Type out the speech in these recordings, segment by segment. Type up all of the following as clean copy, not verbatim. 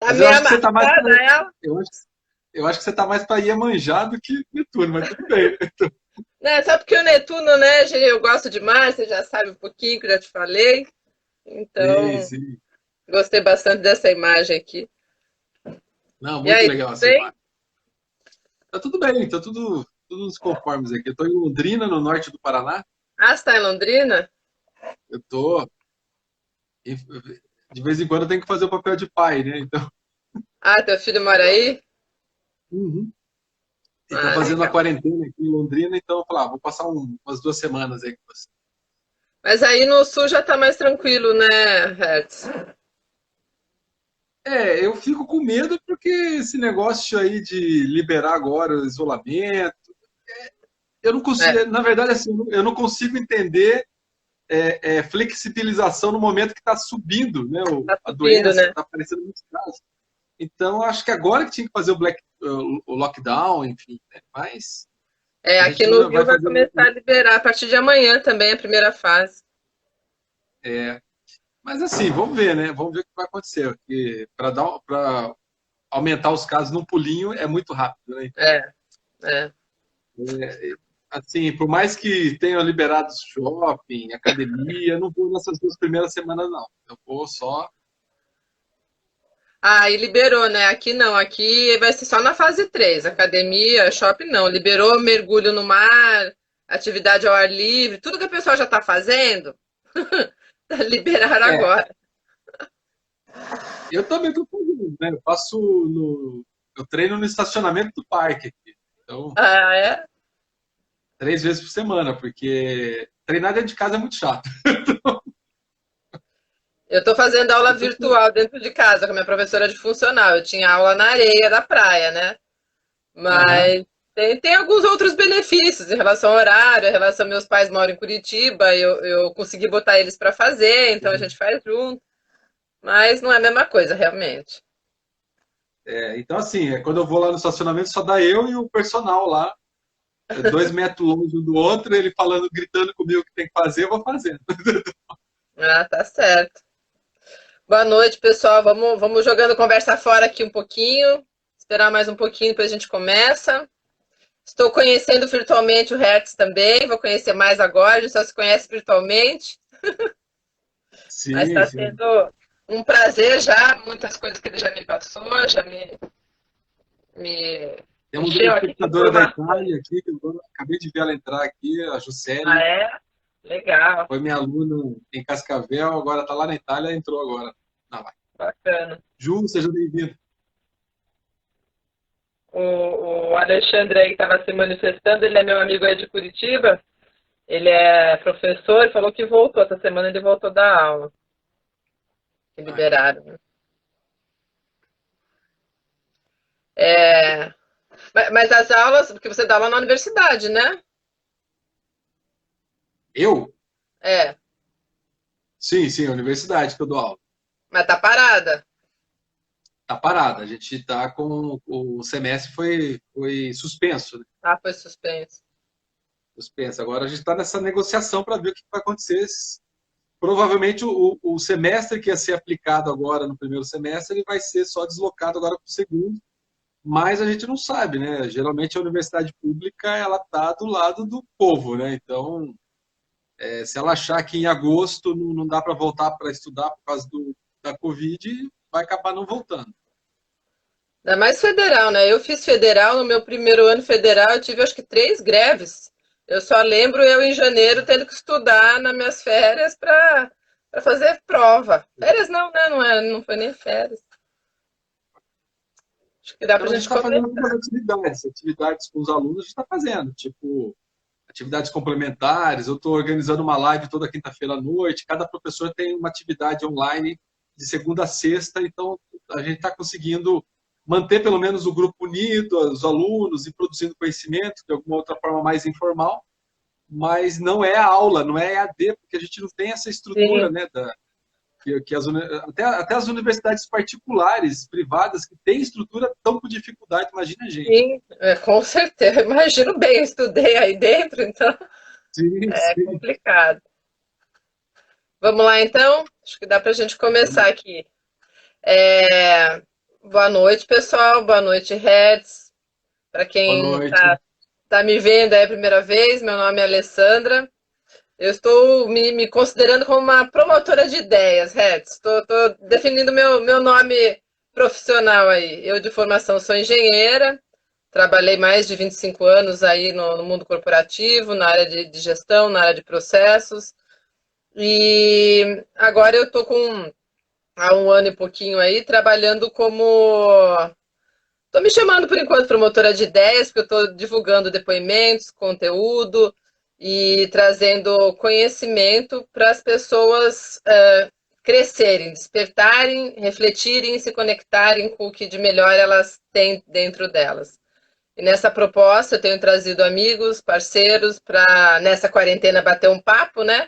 Tá Mas eu meio acho que você tá mais pra, amassada ela. eu acho, eu acho que você tá mais para Iemanjá do que Netuno, mas tudo bem. Né? Só porque o Netuno, né, gente, eu gosto demais, você já sabe um pouquinho que eu já te falei. Sim, Então, sim. gostei bastante dessa imagem aqui. Não, E muito aí, legal tudo essa bem? imagem. Tá tudo bem, tá tudo nos conformes aqui. Eu tô em Londrina, no norte do Paraná. Ah, você tá em Londrina? Eu tô. e De vez em quando eu tenho que fazer o papel de pai, né? Então, Ah, teu filho mora aí? uhum. E tá Ah, fazendo a legal. quarentena aqui em Londrina, então eu falei, vou passar umas 2 semanas aí com você. Mas aí no sul já tá mais tranquilo, né, Hertz? É, eu fico com medo porque esse negócio aí de liberar agora o isolamento, eu não É, consigo, na verdade, assim, eu não consigo entender flexibilização no momento que está subindo, né, tá a subindo, doença, né? está aparecendo muitos casos. Então, acho que agora que tinha que fazer o lockdown, enfim, né, mas É, a aqui gente no Rio vai vai fazer. começar a liberar a partir de amanhã também a primeira fase. Mas assim, vamos ver, né? Vamos ver o que vai acontecer. Porque para aumentar os casos num pulinho é muito rápido, né? Então, É, é. assim, por mais que tenham liberado shopping, academia, eu não vou nessas 2 primeiras semanas, não. Eu vou só. Ah, e liberou, né? Aqui não, aqui vai ser só na fase 3. Academia, shopping não. Liberou mergulho no mar, atividade ao ar livre, tudo que a pessoa já tá fazendo, liberaram É, agora. eu também estou fazendo, né? Eu treino no estacionamento do parque aqui. Então, Ah, é? 3 vezes por semana, porque treinar dentro de casa é muito chato. Eu tô fazendo aula Eu tô. virtual dentro de casa com a minha professora de funcional. Eu tinha aula na areia da praia, né? Aham. Mas tem alguns outros benefícios em relação ao horário, em relação meus pais moram em Curitiba, eu consegui botar eles para fazer, então a gente faz junto, mas não é a mesma coisa, realmente. Então, assim, quando eu vou lá no estacionamento, só dá eu e o personal lá, 2 metros longe um do outro, ele falando, gritando comigo o que tem que fazer, eu vou fazendo. Ah, tá certo. Boa noite, pessoal. Vamos jogando conversa fora aqui um pouquinho. Esperar mais um pouquinho, depois a gente começa. Estou conhecendo virtualmente o Hertz também, vou conhecer mais agora, a gente só se conhece virtualmente, mas Sim, está sim. sendo um prazer já, muitas coisas que ele já me passou, já me Temos uma encheu aqui de espectadora da informações. Itália aqui, que eu acabei de ver ela entrar aqui, a Ah, Juscelia, é? Legal, foi minha aluna em Cascavel, agora está lá na Itália, entrou agora na live. bacana. Ju, seja bem-vindo. O Alexandre aí que estava se manifestando, ele é meu amigo aí de Curitiba, ele é professor, falou que voltou, essa semana ele voltou da aula, que Ah, que bom. liberaram, né? É, mas as aulas, porque você dá aula na universidade, né? Eu? É, Sim, sim, a universidade que eu dou aula. mas tá parada. Está parada, a gente está com. O semestre foi suspenso, né? Ah, foi suspenso. Suspenso. Agora a gente está nessa negociação para ver o que vai acontecer. Provavelmente o semestre que ia ser aplicado agora no primeiro semestre, ele vai ser só deslocado agora para o segundo, mas a gente não sabe, né? Geralmente a universidade pública ela está do lado do povo, né? Então, se ela achar que em agosto não dá para voltar para estudar por causa da Covid, vai acabar não voltando. Ainda mais federal, né? Eu fiz federal, no meu primeiro ano federal, eu tive acho que 3 greves. Eu só lembro eu em janeiro tendo que estudar nas minhas férias para fazer prova. Férias não, né? Não foi nem férias. Acho que dá pra Então, a gente gente está fazendo algumas começar. atividades com os alunos, a gente está fazendo, tipo atividades complementares. Eu estou organizando uma live toda quinta-feira à noite. Cada professor tem uma atividade online de segunda a sexta, então a gente está conseguindo manter pelo menos o grupo unido, os alunos, e produzindo conhecimento de alguma outra forma mais informal, mas não é a aula, não é EAD, porque a gente não tem essa estrutura, Sim, né, até as universidades particulares, privadas, que têm estrutura, estão com dificuldade, imagina a gente. sim, com certeza. Imagino bem, eu estudei aí dentro, então Sim, é sim. complicado. Vamos lá, então? Acho que dá pra gente começar aqui. É, Boa noite, pessoal. Boa noite, Reds. Para Boa quem noite. tá me vendo aí a primeira vez, meu nome é Alessandra. Eu estou me considerando como uma promotora de ideias, Reds. Estou definindo meu nome profissional aí. Eu, de formação, sou engenheira. Trabalhei mais de 25 anos aí no mundo corporativo, na área de gestão, na área de processos. E agora eu estou há um ano e pouquinho aí trabalhando como. Estou me chamando por enquanto promotora de ideias, porque eu estou divulgando depoimentos, conteúdo e trazendo conhecimento para as pessoas crescerem, despertarem, refletirem e se conectarem com o que de melhor elas têm dentro delas. E nessa proposta eu tenho trazido amigos, parceiros para nessa quarentena bater um papo, né?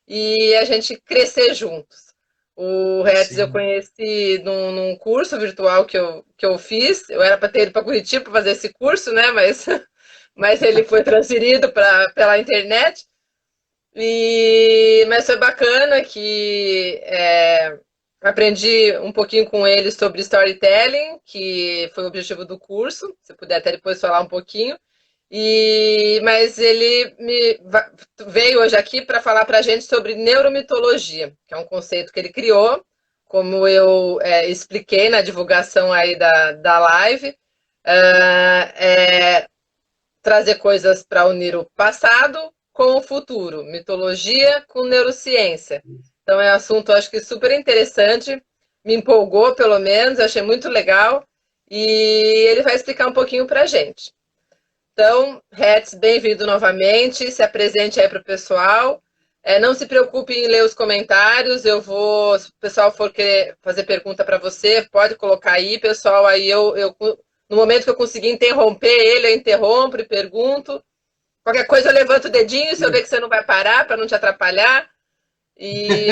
E a gente crescer juntos. O Reds eu Sim. conheci num curso virtual que eu fiz. Eu era para ter ido para Curitiba para fazer esse curso, né? Mas ele foi transferido pela internet. Mas foi bacana que aprendi um pouquinho com ele sobre storytelling, que foi o objetivo do curso. Se puder até depois falar um pouquinho. Mas ele veio hoje aqui para falar para a gente sobre neuromitologia, que é um conceito que ele criou, como eu expliquei na divulgação aí da live, trazer coisas para unir o passado com o futuro, mitologia com neurociência. Então é um assunto, acho que super interessante, me empolgou pelo menos, achei muito legal, e ele vai explicar um pouquinho para a gente. Então, Reds, bem-vindo novamente. Se apresente aí para o pessoal. Não se preocupe em ler os comentários. Se o pessoal for querer fazer pergunta para você, pode colocar aí, pessoal. Aí no momento que eu conseguir interromper ele, eu interrompo e pergunto. Qualquer coisa eu levanto o dedinho se eu ver que você não vai parar, para não te atrapalhar. E,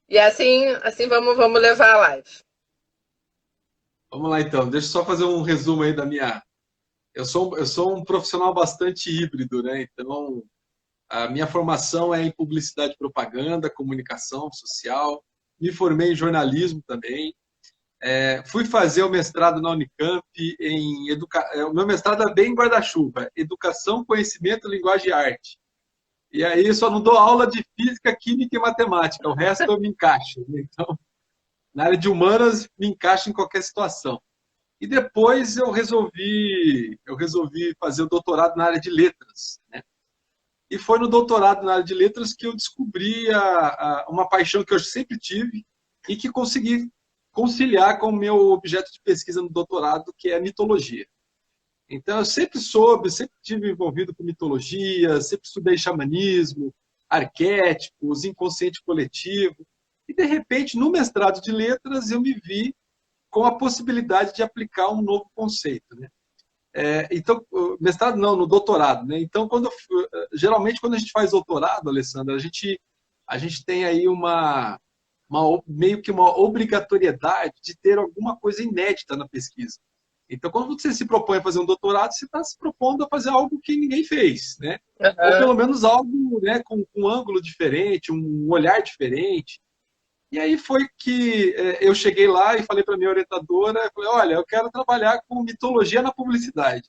e assim vamos levar a live. Vamos lá então. Deixa eu só fazer um resumo aí da minha. Eu sou um profissional bastante híbrido, né? Então, a minha formação é em publicidade e propaganda, comunicação social. Me formei em jornalismo também. Fui fazer o mestrado na Unicamp em o meu mestrado é bem guarda-chuva, educação, conhecimento, linguagem e arte. E aí só não dou aula de física, química e matemática, o resto eu me encaixo, né? Então, na área de humanas, me encaixo em qualquer situação. E depois eu resolvi fazer o doutorado na área de letras, né? E foi no doutorado na área de letras que eu descobri uma paixão que eu sempre tive e que consegui conciliar com o meu objeto de pesquisa no doutorado, que é a mitologia. Então, eu sempre tive envolvido com mitologia, sempre estudei xamanismo, arquétipos, inconsciente coletivo. E, de repente, no mestrado de letras, eu me vi com a possibilidade de aplicar um novo conceito, né? Então, mestrado não, no doutorado, né? Então, geralmente, quando a gente faz doutorado, Alessandra, a gente tem aí meio que uma obrigatoriedade de ter alguma coisa inédita na pesquisa. Então, quando você se propõe a fazer um doutorado, você está se propondo a fazer algo que ninguém fez, né? Ou Uhum. pelo menos algo, né, com um ângulo diferente, um olhar diferente. E aí foi que eu cheguei lá e falei para minha orientadora, falei, olha, eu quero trabalhar com mitologia na publicidade.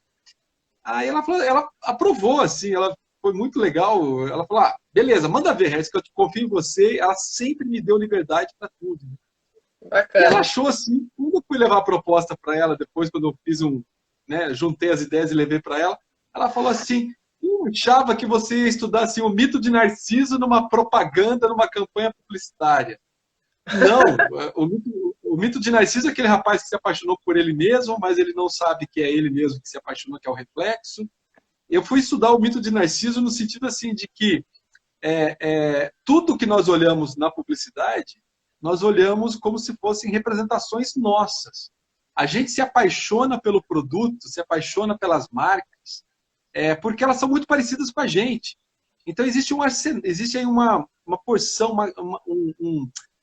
Aí ela aprovou, assim, ela foi muito legal. Ela falou, beleza, manda ver, Regis, que eu confio em você. Ela sempre me deu liberdade para tudo. E ela Bacana. achou assim, quando eu fui levar a proposta para ela, depois quando eu fiz né, juntei as ideias e levei para ela falou assim, eu achava que você ia estudar assim, o mito de Narciso numa propaganda, numa campanha publicitária. Não, o mito de Narciso é aquele rapaz que se apaixonou por ele mesmo, mas ele não sabe que é ele mesmo que se apaixonou, que é o reflexo. Eu fui estudar o mito de Narciso no sentido assim de que tudo que nós olhamos na publicidade, nós olhamos como se fossem representações nossas. A gente se apaixona pelo produto, se apaixona pelas marcas, porque elas são muito parecidas com a gente. Então existe aí uma porção,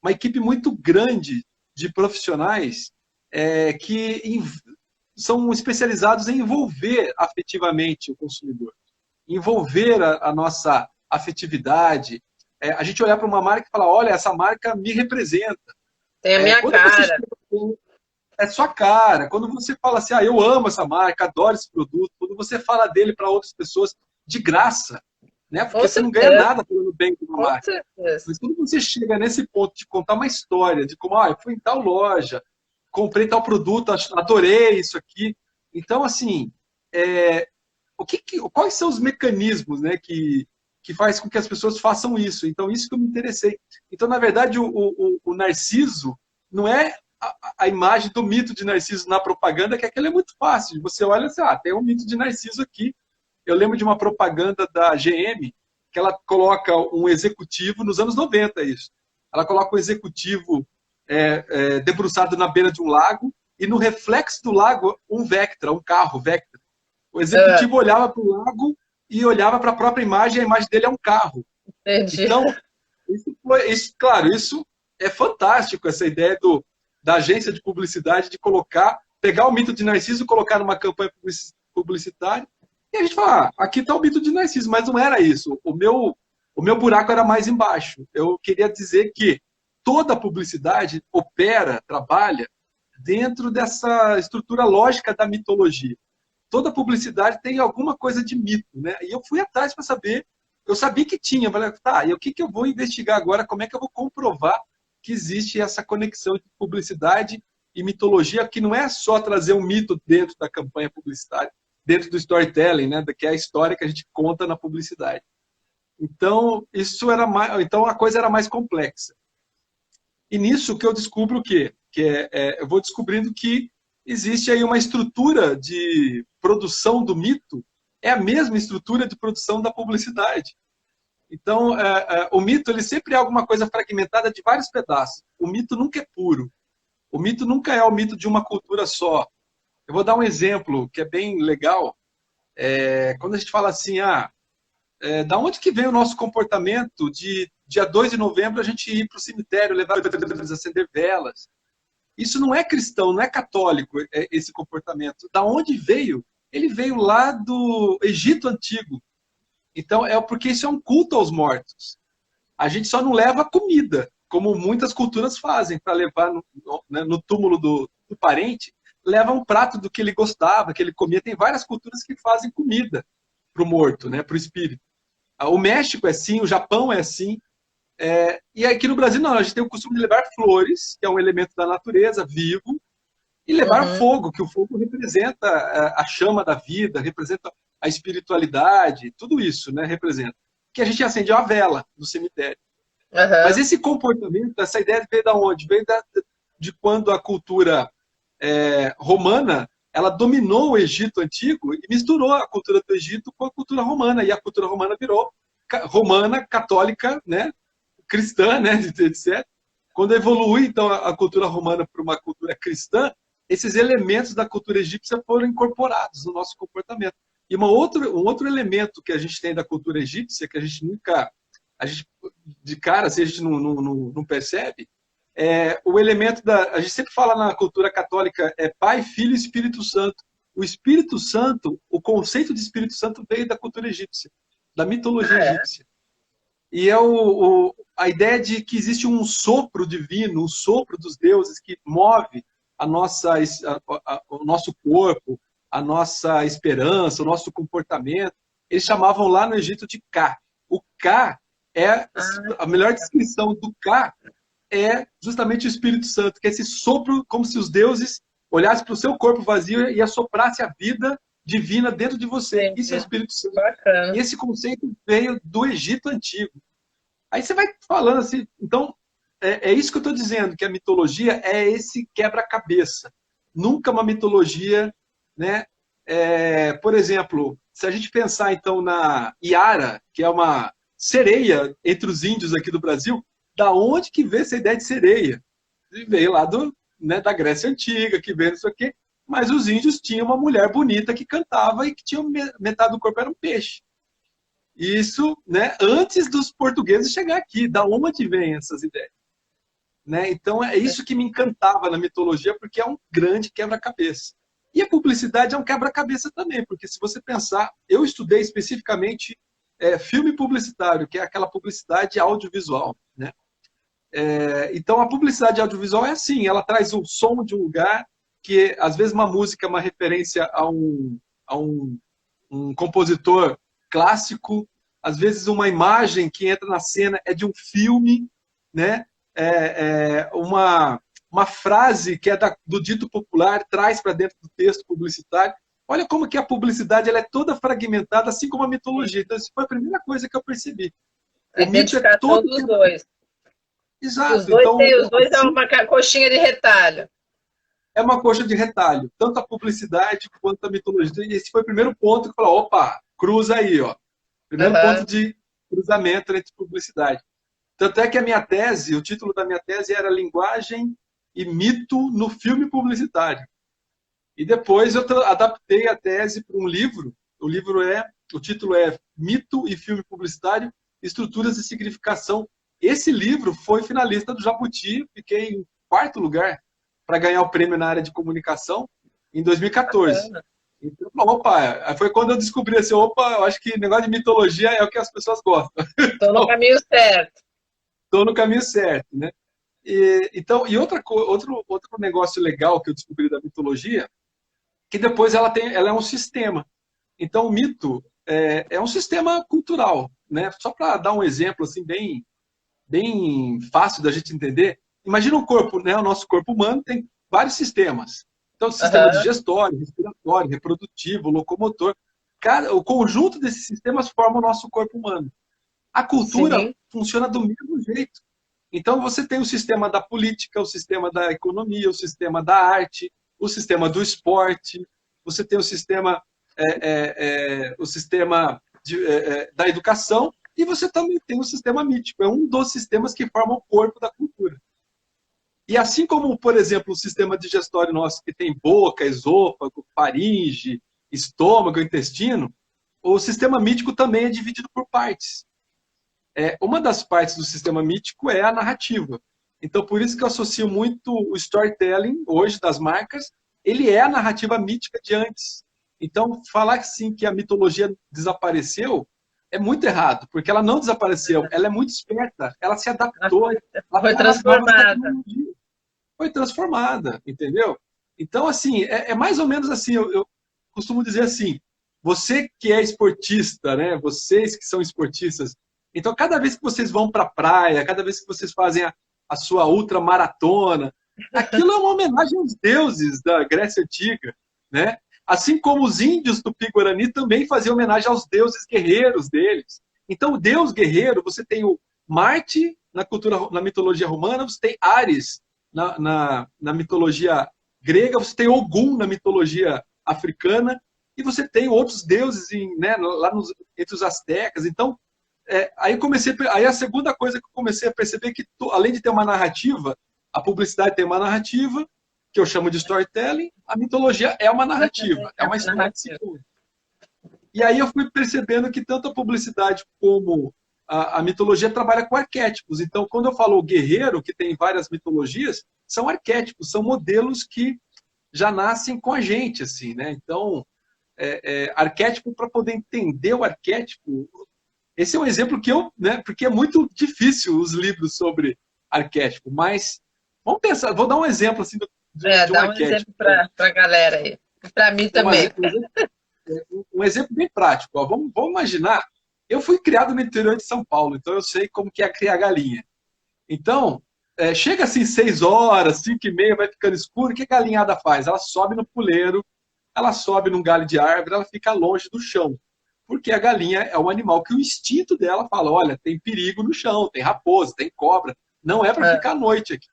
uma equipe muito grande de profissionais que são especializados em envolver afetivamente o consumidor, envolver a nossa afetividade. A gente olhar para uma marca e falar, olha, essa marca me representa. Tem a minha Quando você cara. chega é sua cara. Quando você fala assim, eu amo essa marca, adoro esse produto, quando você fala dele para outras pessoas de graça, né? Com Porque você não ganha certeza, nada falando bem de uma com marca. certeza. Mas quando você chega nesse ponto de contar uma história, de como, eu fui em tal loja, comprei tal produto, adorei isso aqui. Então, assim, é, quais são os mecanismos, né, que faz com que as pessoas façam isso? Então, isso que eu me interessei. Então, na verdade, o Narciso não é a imagem do mito de Narciso na propaganda, que aquilo é muito fácil. Você olha assim, tem um mito de Narciso aqui. Eu lembro de uma propaganda da GM, que ela coloca um executivo, nos anos 90 isso. Ela coloca um executivo debruçado na beira de um lago, e no reflexo do lago, um Vectra, um carro Vectra. O Ah, executivo olhava para o lago e olhava para a própria imagem, e a imagem dele é um carro. entendi. Então, claro, isso é fantástico, essa ideia da agência de publicidade de pegar o mito de Narciso, colocar numa campanha publicitária, e a gente fala, aqui está o mito de Narciso, mas não era isso. O meu buraco era mais embaixo. Eu queria dizer que toda publicidade opera, trabalha dentro dessa estrutura lógica da mitologia. Toda publicidade tem alguma coisa de mito, né? E eu fui atrás para saber, eu sabia que tinha, falei, e o que eu vou investigar agora? Como é que eu vou comprovar que existe essa conexão de publicidade e mitologia, que não é só trazer um mito dentro da campanha publicitária, dentro do storytelling, né? Que é a história que a gente conta na publicidade. Então, então a coisa era mais complexa. E nisso que eu descubro o quê? Eu vou descobrindo que existe aí uma estrutura de produção do mito, é a mesma estrutura de produção da publicidade. Então, o mito ele sempre é alguma coisa fragmentada de vários pedaços. O mito nunca é puro. O mito nunca é o mito de uma cultura só. Eu vou dar um exemplo que é bem legal. Quando a gente fala assim, da onde que vem o nosso comportamento de dia 2 de novembro a gente ir para o cemitério, levar acender velas? Isso não é cristão, não é católico, esse comportamento. Da onde veio? Ele veio lá do Egito Antigo. Então, porque isso é um culto aos mortos. A gente só não leva comida, como muitas culturas fazem, para levar no túmulo do parente, leva um prato do que ele gostava, que ele comia. Tem várias culturas que fazem comida para o morto, né, para o espírito. O México é assim, o Japão é assim. E aqui no Brasil, não, a gente tem o costume de levar flores, que é um elemento da natureza, vivo, e levar Uhum. fogo, que o fogo representa a chama da vida, representa a espiritualidade, tudo isso, né, representa. Que a gente acende uma vela no cemitério. Mas Aham. esse comportamento, essa ideia veio da onde? Veio de quando a cultura romana ela dominou o Egito antigo e misturou a cultura do Egito com a cultura romana. E a cultura romana virou romana, católica, né, cristã, né, etc. Quando evolui, então, a cultura romana para uma cultura cristã, esses elementos da cultura egípcia foram incorporados no nosso comportamento. E um outro elemento que a gente tem da cultura egípcia, que a gente nunca, de cara, assim, a gente não percebe, o elemento a gente sempre fala na cultura católica, Pai, Filho e Espírito Santo. O Espírito Santo, o conceito de Espírito Santo veio da cultura egípcia, da mitologia Ah, é? egípcia. E a ideia de que existe um sopro divino, um sopro dos deuses que move o nosso corpo, a nossa esperança, o nosso comportamento. Eles chamavam lá no Egito de Ka. O Ka Ah, a melhor descrição do Ka é justamente o Espírito Santo, que é esse sopro, como se os deuses olhassem para o seu corpo vazio e assoprassem a vida divina dentro de você. Isso é o entendi. Espírito Santo. E Bacana. esse conceito veio do Egito Antigo. Aí você vai falando assim, então, é isso que eu estou dizendo, que a mitologia é esse quebra-cabeça. Nunca uma mitologia, né? Por exemplo, se a gente pensar então na Iara, que é uma sereia entre os índios aqui do Brasil, da onde que veio essa ideia de sereia? Veio lá da Grécia Antiga, que veio isso aqui, mas os índios tinham uma mulher bonita que cantava e que tinha metade do corpo era um peixe. Isso, né, antes dos portugueses chegar aqui, da onde vêm essas ideias? Né? Então, é isso que me encantava na mitologia, porque é um grande quebra-cabeça. E a publicidade é um quebra-cabeça também, porque se você pensar, eu estudei especificamente filme publicitário, que é aquela publicidade audiovisual. Né? Então, a publicidade audiovisual é assim, ela traz o som de um lugar, que às vezes uma música é uma referência a um compositor clássico, às vezes uma imagem que entra na cena é de um filme, né? Uma frase que é do dito popular traz para dentro do texto publicitário. Olha como que a publicidade ela é toda fragmentada, assim como a mitologia. Então, isso foi a primeira coisa que eu percebi. A O mito é identificação todo dos tempo. dois. Exato. Os dois é Assim, uma coxinha de retalho. é uma coxa de retalho, tanto a publicidade quanto a mitologia. E esse foi o primeiro ponto que falou, opa, cruza aí, ó. Primeiro ponto Uhum. de cruzamento entre publicidade. Tanto é que a minha tese, o título da minha tese era Linguagem e Mito no Filme Publicitário. E depois eu adaptei a tese para um livro. O título é Mito e Filme Publicitário, Estruturas e Significação. Esse livro foi finalista do Jabuti, fiquei em 4º lugar para ganhar o prêmio na área de comunicação em 2014. Então, opa, foi quando eu descobri assim, opa, eu acho que negócio de mitologia é o que as pessoas gostam. Estou no caminho certo. Estou no caminho certo, né? E outro negócio legal que eu descobri da mitologia, que depois ela é um sistema. Então, o mito é um sistema cultural, né? Só para dar um exemplo assim bem fácil da gente entender. Imagina um corpo, né? O nosso corpo humano tem vários sistemas. Então, sistema digestório, respiratório, reprodutivo, locomotor. O conjunto desses sistemas forma o nosso corpo humano. A cultura funciona do mesmo jeito. Então, você tem o sistema da política, o sistema da economia, o sistema da arte, o sistema do esporte, você tem o sistema, da educação, e você também tem o sistema mítico. É um dos sistemas que forma o corpo da cultura. E assim como, por exemplo, o sistema digestório nosso, que tem boca, esôfago, faringe, estômago, intestino, o sistema mítico também é dividido por partes. Uma das partes do sistema mítico é a narrativa. Então, por isso que eu associo muito o storytelling, hoje, das marcas, ele é a narrativa mítica de antes. Então, falar assim que a mitologia desapareceu é muito errado, porque ela não desapareceu, ela é muito esperta, ela se adaptou, ela Foi tem as novas transformada. tecnologias, foi transformada, entendeu? Então, assim, é mais ou menos assim, eu costumo dizer assim, você que é esportista, né? Vocês que são esportistas, então cada vez que vocês vão para a praia, cada vez que vocês fazem a sua ultramaratona, aquilo é uma homenagem aos deuses da Grécia Antiga, né? Assim como os índios Tupi-Guarani também faziam homenagem aos deuses guerreiros deles. Então, o deus guerreiro, você tem o Marte na mitologia romana, você tem Ares na mitologia grega, você tem Ogum na mitologia africana, e você tem outros deuses lá entre os astecas. Então, aí a segunda coisa que eu comecei a perceber é que, além de ter uma narrativa, a publicidade tem uma narrativa, que eu chamo de storytelling, a mitologia é uma narrativa, é uma história que se conta. E aí eu fui percebendo que tanto a publicidade como a mitologia trabalha com arquétipos. Então, quando eu falo guerreiro, que tem várias mitologias, são arquétipos, são modelos que já nascem com a gente, assim, né? Então, arquétipo, para poder entender o arquétipo, esse é um exemplo que porque é muito difícil os livros sobre arquétipo, mas vamos pensar, vou dar um exemplo assim de um Dá um arquétipo. exemplo para a galera aí. Para mim também. Um exemplo bem prático. Ó. Vamos imaginar, eu fui criado no interior de São Paulo, então eu sei como que é criar galinha. Então, chega assim 6 horas, 5h30, vai ficando escuro, o que a galinhada faz? Ela sobe no puleiro, ela sobe num galho de árvore, ela fica longe do chão. Porque a galinha é um animal que o instinto dela fala, olha, tem perigo no chão, tem raposa, tem cobra, não é para ficar à noite aqui.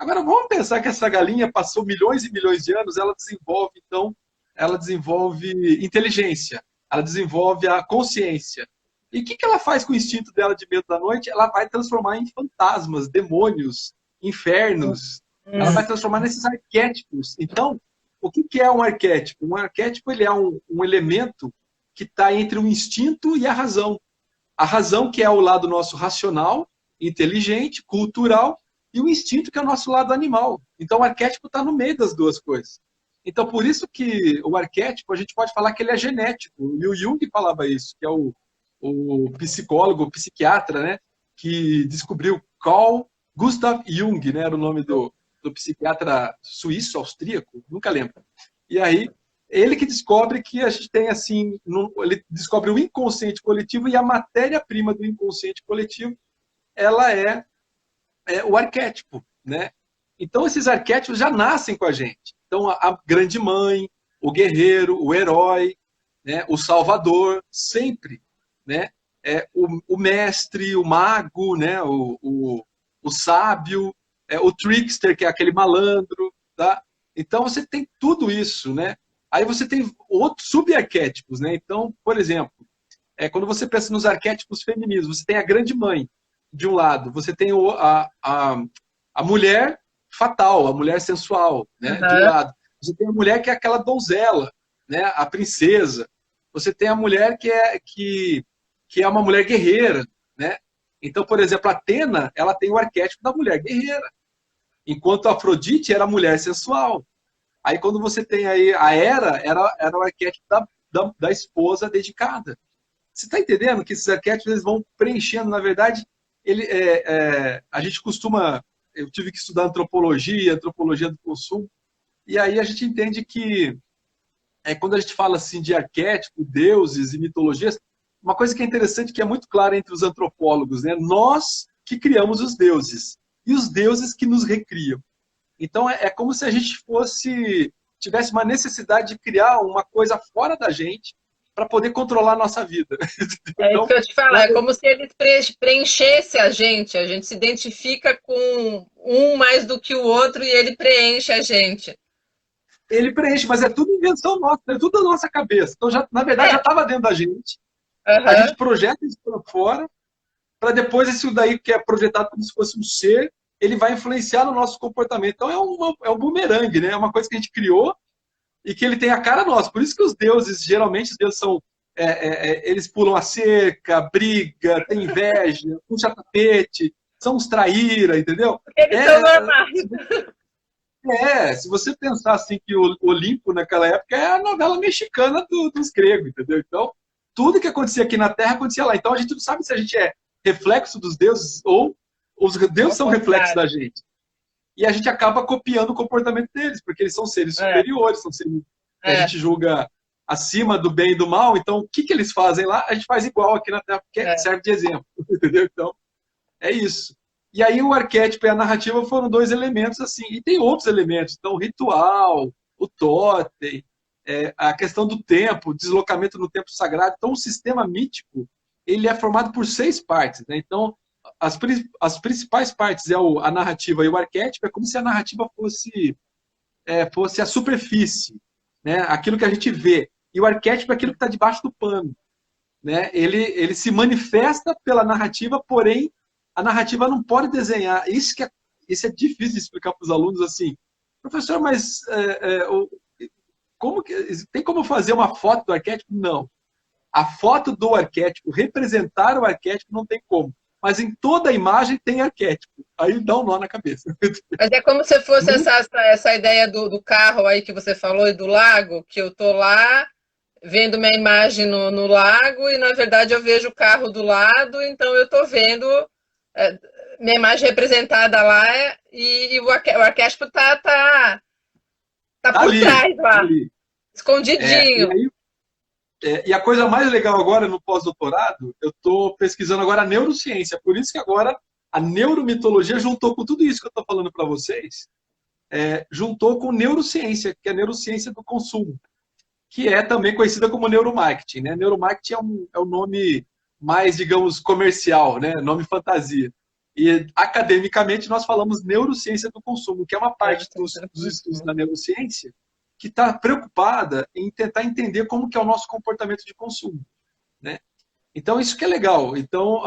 Agora, vamos pensar que essa galinha passou milhões e milhões de anos, ela desenvolve inteligência, ela desenvolve a consciência. E o que ela faz com o instinto dela de medo da noite? Ela vai transformar em fantasmas, demônios, infernos. Ela vai transformar nesses arquétipos. Então, o que é um arquétipo? Um arquétipo ele é um elemento que está entre o instinto e a razão. A razão que é o lado nosso racional, inteligente, cultural, e o instinto que é o nosso lado animal. Então, o arquétipo está no meio das duas coisas. Então, por isso que o arquétipo, a gente pode falar que ele é genético. E o Jung falava isso, que é o psicólogo, o psiquiatra, né, que descobriu Carl Gustav Jung, né, era o nome do psiquiatra suíço, austríaco, nunca lembro. E aí, ele que descobre que a gente tem, assim, ele descobre o inconsciente coletivo, e a matéria-prima do inconsciente coletivo, ela é o arquétipo, né? Então, esses arquétipos já nascem com a gente. Então, a grande mãe, o guerreiro, o herói, né? O salvador, sempre, né? O mestre, o mago, né? O sábio, o trickster, que é aquele malandro, tá? Então, você tem tudo isso, né? Aí você tem outros subarquétipos, né? Então, por exemplo, quando você pensa nos arquétipos femininos, você tem a grande mãe, de um lado, você tem a mulher fatal, a mulher sensual, né? De um Uhum. lado. Você tem a mulher que é aquela donzela, né? A princesa. Você tem a mulher que é uma mulher guerreira, né? Então, por exemplo, a Atena, ela tem o arquétipo da mulher guerreira, enquanto a Afrodite era a mulher sensual. Aí, quando você tem aí a Hera, era o arquétipo da esposa dedicada. Você está entendendo que esses arquétipos eles vão preenchendo, na verdade, a gente costuma, eu tive que estudar antropologia do consumo, e aí a gente entende que quando a gente fala assim de arquétipo, deuses e mitologias, uma coisa que é interessante, que é muito clara entre os antropólogos, né? Nós que criamos os deuses, e os deuses que nos recriam. Então é como se a gente tivesse uma necessidade de criar uma coisa fora da gente para poder controlar a nossa vida. É isso Então, que eu te falar, é como se ele preenchesse a gente se identifica com um mais do que o outro e ele preenche a gente. ele preenche, mas é tudo invenção nossa, é tudo da nossa cabeça. Então, na verdade, já É, estava dentro da gente. A aham, gente projeta isso para fora, para depois isso daí que é projetado como se fosse um ser, ele vai influenciar no nosso comportamento. Então é um bumerangue, né? É uma coisa que a gente criou e que ele tem a cara nossa. Por isso que os deuses, geralmente, os deuses são. Eles pulam a cerca, briga, tem inveja, puxa tapete, são uns traíra, entendeu? eles são É, normais. se você pensar assim que o Olimpo naquela época é a novela mexicana dos gregos, entendeu? Então, tudo que acontecia aqui na Terra acontecia lá. Então a gente não sabe se a gente é reflexo dos deuses ou os deuses Ao são reflexos da contrário. gente. E a gente acaba copiando o comportamento deles, porque eles são seres É, superiores, são seres que a é, gente julga acima do bem e do mal. Então, o que eles fazem lá, a gente faz igual aqui na Terra, porque é. serve de exemplo, entendeu? Então, é isso. E aí o arquétipo e a narrativa foram dois elementos assim. E tem outros elementos. Então, o ritual, o totem, a questão do tempo, o deslocamento no tempo sagrado. Então, o sistema mítico, ele é formado por 6 partes, né? Então, as principais partes a narrativa e o arquétipo. É como se a narrativa fosse a superfície, né? Aquilo que a gente vê. E o arquétipo é aquilo que está debaixo do pano, né? Ele se manifesta pela narrativa, porém a narrativa não pode desenhar. Isso é difícil de explicar para os alunos assim, professor, mas tem como fazer uma foto do arquétipo? Não. A foto do arquétipo, representar o arquétipo, não tem como. Mas em toda a imagem tem arquétipo. Aí dá um nó na cabeça. Mas é como se fosse essa ideia do carro aí que você falou e do lago, que eu tô lá vendo minha imagem no lago e na verdade eu vejo o carro do lado, então eu tô vendo é, minha imagem representada lá e o arquétipo tá Tá por ali, trás tá lá, ali. E escondidinho. aí, e a coisa mais legal agora no pós-doutorado, eu estou pesquisando agora a neurociência. Por isso que agora a neuromitologia juntou com tudo isso que eu estou falando para vocês, juntou com neurociência, que é a neurociência do consumo, que é também conhecida como neuromarketing, né? Neuromarketing é um nome mais, digamos, comercial, né? Nome fantasia. E academicamente nós falamos neurociência do consumo, que é uma parte dos estudos da neurociência que está preocupada em tentar entender como que é o nosso comportamento de consumo, né? Então isso que é legal. Então,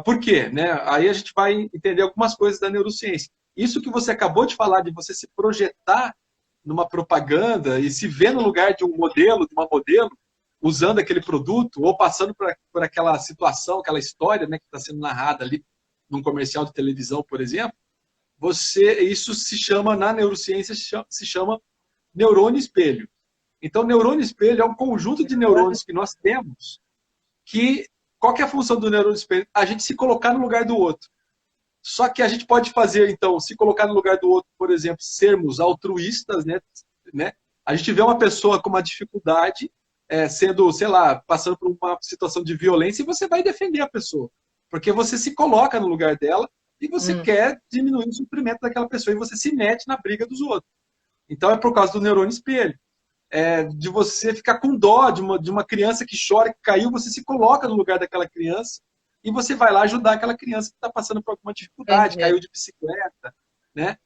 por quê, né? Aí a gente vai entender algumas coisas da neurociência. Isso que você acabou de falar, de você se projetar numa propaganda e se ver no lugar de um modelo, de uma modelo, usando aquele produto ou passando por aquela situação, aquela história, né, que está sendo narrada ali num comercial de televisão, por exemplo, isso se chama, na neurociência, se chama neurônio espelho. Então, neurônio espelho é um conjunto de neurônios que nós temos qual que é a função do neurônio espelho? A gente se colocar no lugar do outro. Só que a gente pode fazer, então, se colocar no lugar do outro, por exemplo, sermos altruístas, né? A gente vê uma pessoa com uma dificuldade, sendo, sei lá, passando por uma situação de violência, e você vai defender a pessoa. Porque você se coloca no lugar dela e você quer diminuir o sofrimento daquela pessoa e você se mete na briga dos outros. Então é por causa do neurônio espelho. De você ficar com dó de uma criança que chora, que caiu, você se coloca no lugar daquela criança e você vai lá ajudar aquela criança que está passando por alguma dificuldade, caiu de bicicleta, né?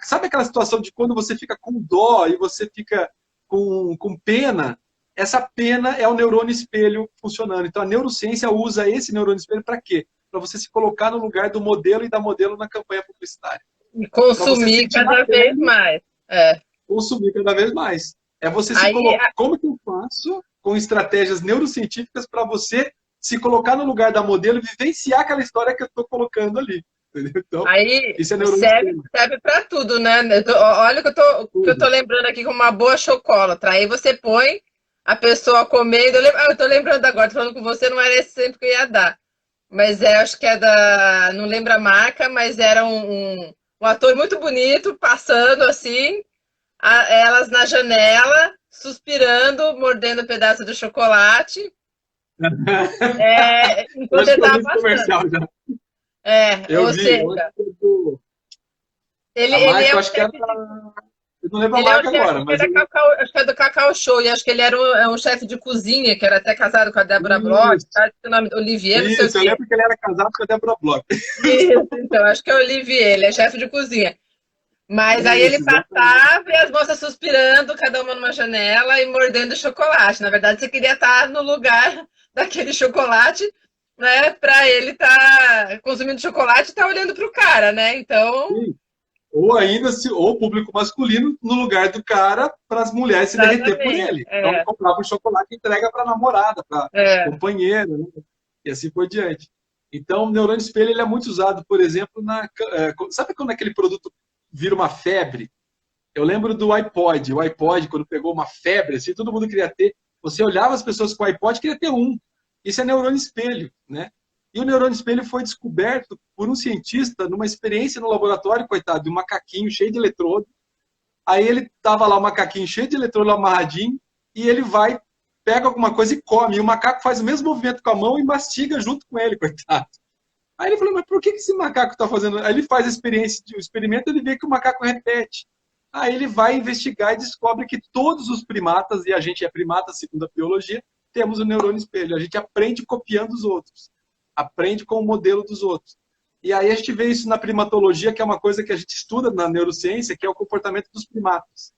Sabe aquela situação de quando você fica com dó e você fica com pena? Essa pena é o neurônio espelho funcionando. Então a neurociência usa esse neurônio espelho para quê? Para você se colocar no lugar do modelo e da modelo na campanha publicitária. E consumir cada vez mais. Consumir cada vez mais. É você se colocar. Como que eu faço com estratégias neurocientíficas para você se colocar no lugar da modelo e vivenciar aquela história que eu estou colocando ali? Então, aí isso é serve para tudo, né? Olha o que eu tô lembrando aqui como uma boa chocolatra. Aí você põe a pessoa comendo. Eu tô lembrando agora, tô falando com você, não era esse sempre que eu ia dar. Mas acho que é da. Não lembro a marca, mas era um ator muito bonito, passando assim, elas na janela, suspirando, mordendo um pedaço do chocolate. Enquanto ele tava passando. Eu ou vi, seja, ele é eu um acho que era. Eu não lembro a ele é um marca chefe, agora, mas. acho que é do Cacau Show, e acho que ele era um chefe de cozinha, que era até casado com a Débora Bloch, tá? O nome Olivier, não sei o Isso, eu quê. lembro que ele era casado com a Débora Bloch. Isso, então, acho que é Olivier, ele é chefe de cozinha. Mas aí ele passava e as moças suspirando, cada uma numa janela e mordendo chocolate. Na verdade, você queria estar no lugar daquele chocolate, né? Para ele estar consumindo chocolate e estar olhando para o cara, né? Então. Sim. Ou ainda, ou o público masculino no lugar do cara para as mulheres se derreter por ele. Então ele comprava um chocolate e entrega para a namorada, para companheira, né? E assim por diante. Então o neurônio espelho ele é muito usado, por exemplo, sabe quando aquele produto vira uma febre? Eu lembro do iPod. O iPod, quando pegou uma febre, assim, todo mundo queria ter. Você olhava as pessoas com o iPod e queria ter um. Isso é neurônio espelho, né? E o neurônio espelho foi descoberto por um cientista numa experiência no laboratório, coitado, de um macaquinho cheio de eletrodo. Aí ele tava lá, o macaquinho cheio de eletrodo amarradinho, e ele vai, pega alguma coisa e come. E o macaco faz o mesmo movimento com a mão e mastiga junto com ele, coitado. Aí ele falou, mas por que esse macaco está fazendo? Aí ele faz o experimento, ele vê que o macaco repete. Aí ele vai investigar e descobre que todos os primatas, e a gente é primata segundo a biologia, temos o neurônio espelho. A gente aprende copiando os outros. Aprende com o modelo dos outros. E aí a gente vê isso na primatologia, que é uma coisa que a gente estuda na neurociência, que é o comportamento dos primatas.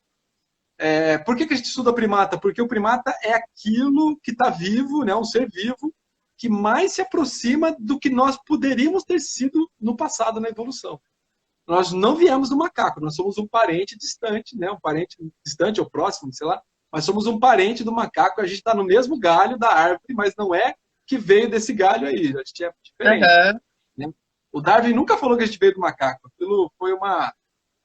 Por que a gente estuda primata? Porque o primata é aquilo que está vivo, né, um ser vivo, que mais se aproxima do que nós poderíamos ter sido no passado, na evolução. Nós não viemos do macaco, nós somos um parente distante, né, um parente distante ou próximo, sei lá, mas somos um parente do macaco, a gente está no mesmo galho da árvore, mas não é que veio desse galho aí, a gente é diferente. Né? O Darwin nunca falou que a gente veio do macaco, aquilo foi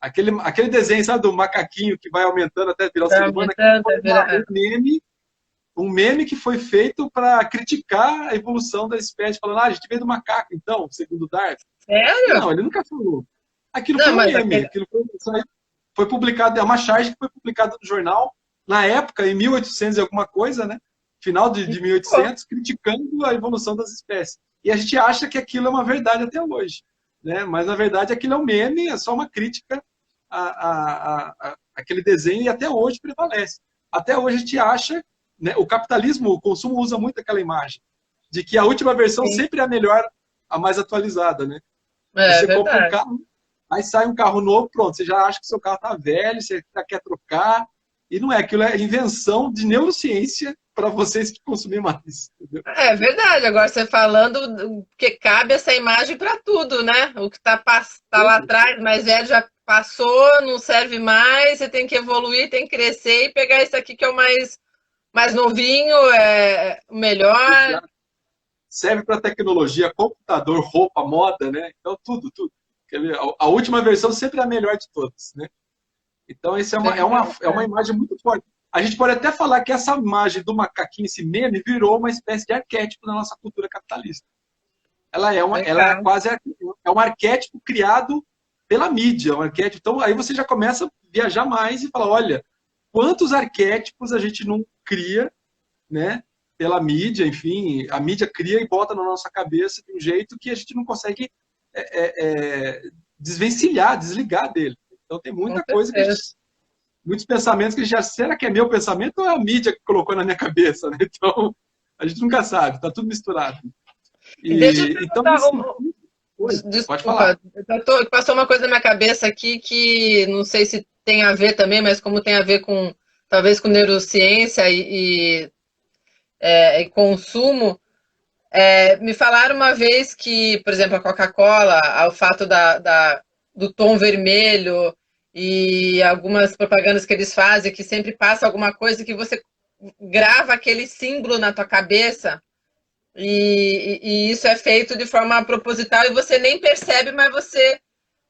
aquele desenho, sabe, do macaquinho que vai aumentando até virar o ser humano, um meme que foi feito para criticar a evolução da espécie, falando, a gente veio do macaco, então, segundo Darwin. Sério? Não, ele nunca falou. Aquilo foi um meme, aquilo foi publicado, é uma charge que foi publicada no jornal, na época, em 1800 e alguma coisa, né? Final de 1800, criticando a evolução das espécies. E a gente acha que aquilo é uma verdade até hoje. Né? Mas, na verdade, aquilo é um meme, é só uma crítica àquele desenho e até hoje prevalece. Até hoje a gente acha, né, o capitalismo, o consumo usa muito aquela imagem, de que a última versão sempre é a melhor, a mais atualizada. Né? Você compra um carro, aí sai um carro novo, pronto, você já acha que seu carro está velho, você já quer trocar, e não é, aquilo é invenção de neurociência para vocês consumir mais. Entendeu? É verdade, agora você falando que cabe essa imagem para tudo, né? O que está lá atrás, mais velho, já passou, não serve mais, você tem que evoluir, tem que crescer e pegar esse aqui que é o mais novinho, o melhor. Exato. Serve para tecnologia, computador, roupa, moda, né? Então tudo. A última versão sempre é a melhor de todas, né? Então, isso é uma imagem muito forte. A gente pode até falar que essa imagem do macaquinho, esse meme, virou uma espécie de arquétipo na nossa cultura capitalista. ela é Legal. quase é um arquétipo criado pela mídia, um arquétipo. Então aí você já começa a viajar mais e fala, olha, quantos arquétipos a gente não cria, né? Pela mídia, enfim, a mídia cria e bota na nossa cabeça de um jeito que a gente não consegue desvencilhar, desligar dele. Então tem Com muita coisa que a certeza. gente, muitos pensamentos que a gente já, será que é meu pensamento ou é a mídia que colocou na minha cabeça, né? Então a gente nunca sabe, está tudo misturado. E deixa eu te E então perguntar, nesse sentido, pode falar. desculpa, passou uma coisa na minha cabeça aqui que não sei se tem a ver também, mas como tem a ver com, talvez com neurociência e consumo, me falaram uma vez que, por exemplo, a Coca-Cola, o fato do tom vermelho e algumas propagandas que eles fazem, que sempre passa alguma coisa que você grava aquele símbolo na tua cabeça. E isso é feito de forma proposital e você nem percebe, mas você,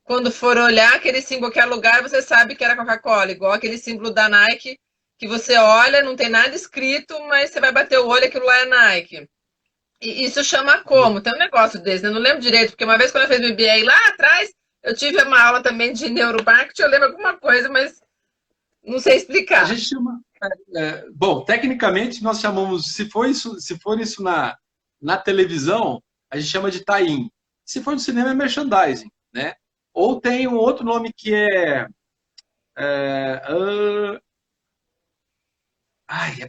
quando for olhar aquele símbolo que é lugar, você sabe que era Coca-Cola, igual aquele símbolo da Nike, que você olha, não tem nada escrito, mas você vai bater o olho, aquilo lá é Nike. E isso chama como? Tem um negócio desse, né? Eu não lembro direito, porque uma vez quando eu fiz MBA lá atrás, eu tive uma aula também de neuromarketing, eu lembro alguma coisa, mas não sei A explicar. gente chama. Bom, tecnicamente nós chamamos, se for isso na televisão, a gente chama de tie-in. Se for no cinema é merchandising, né? Ou tem um outro nome que é,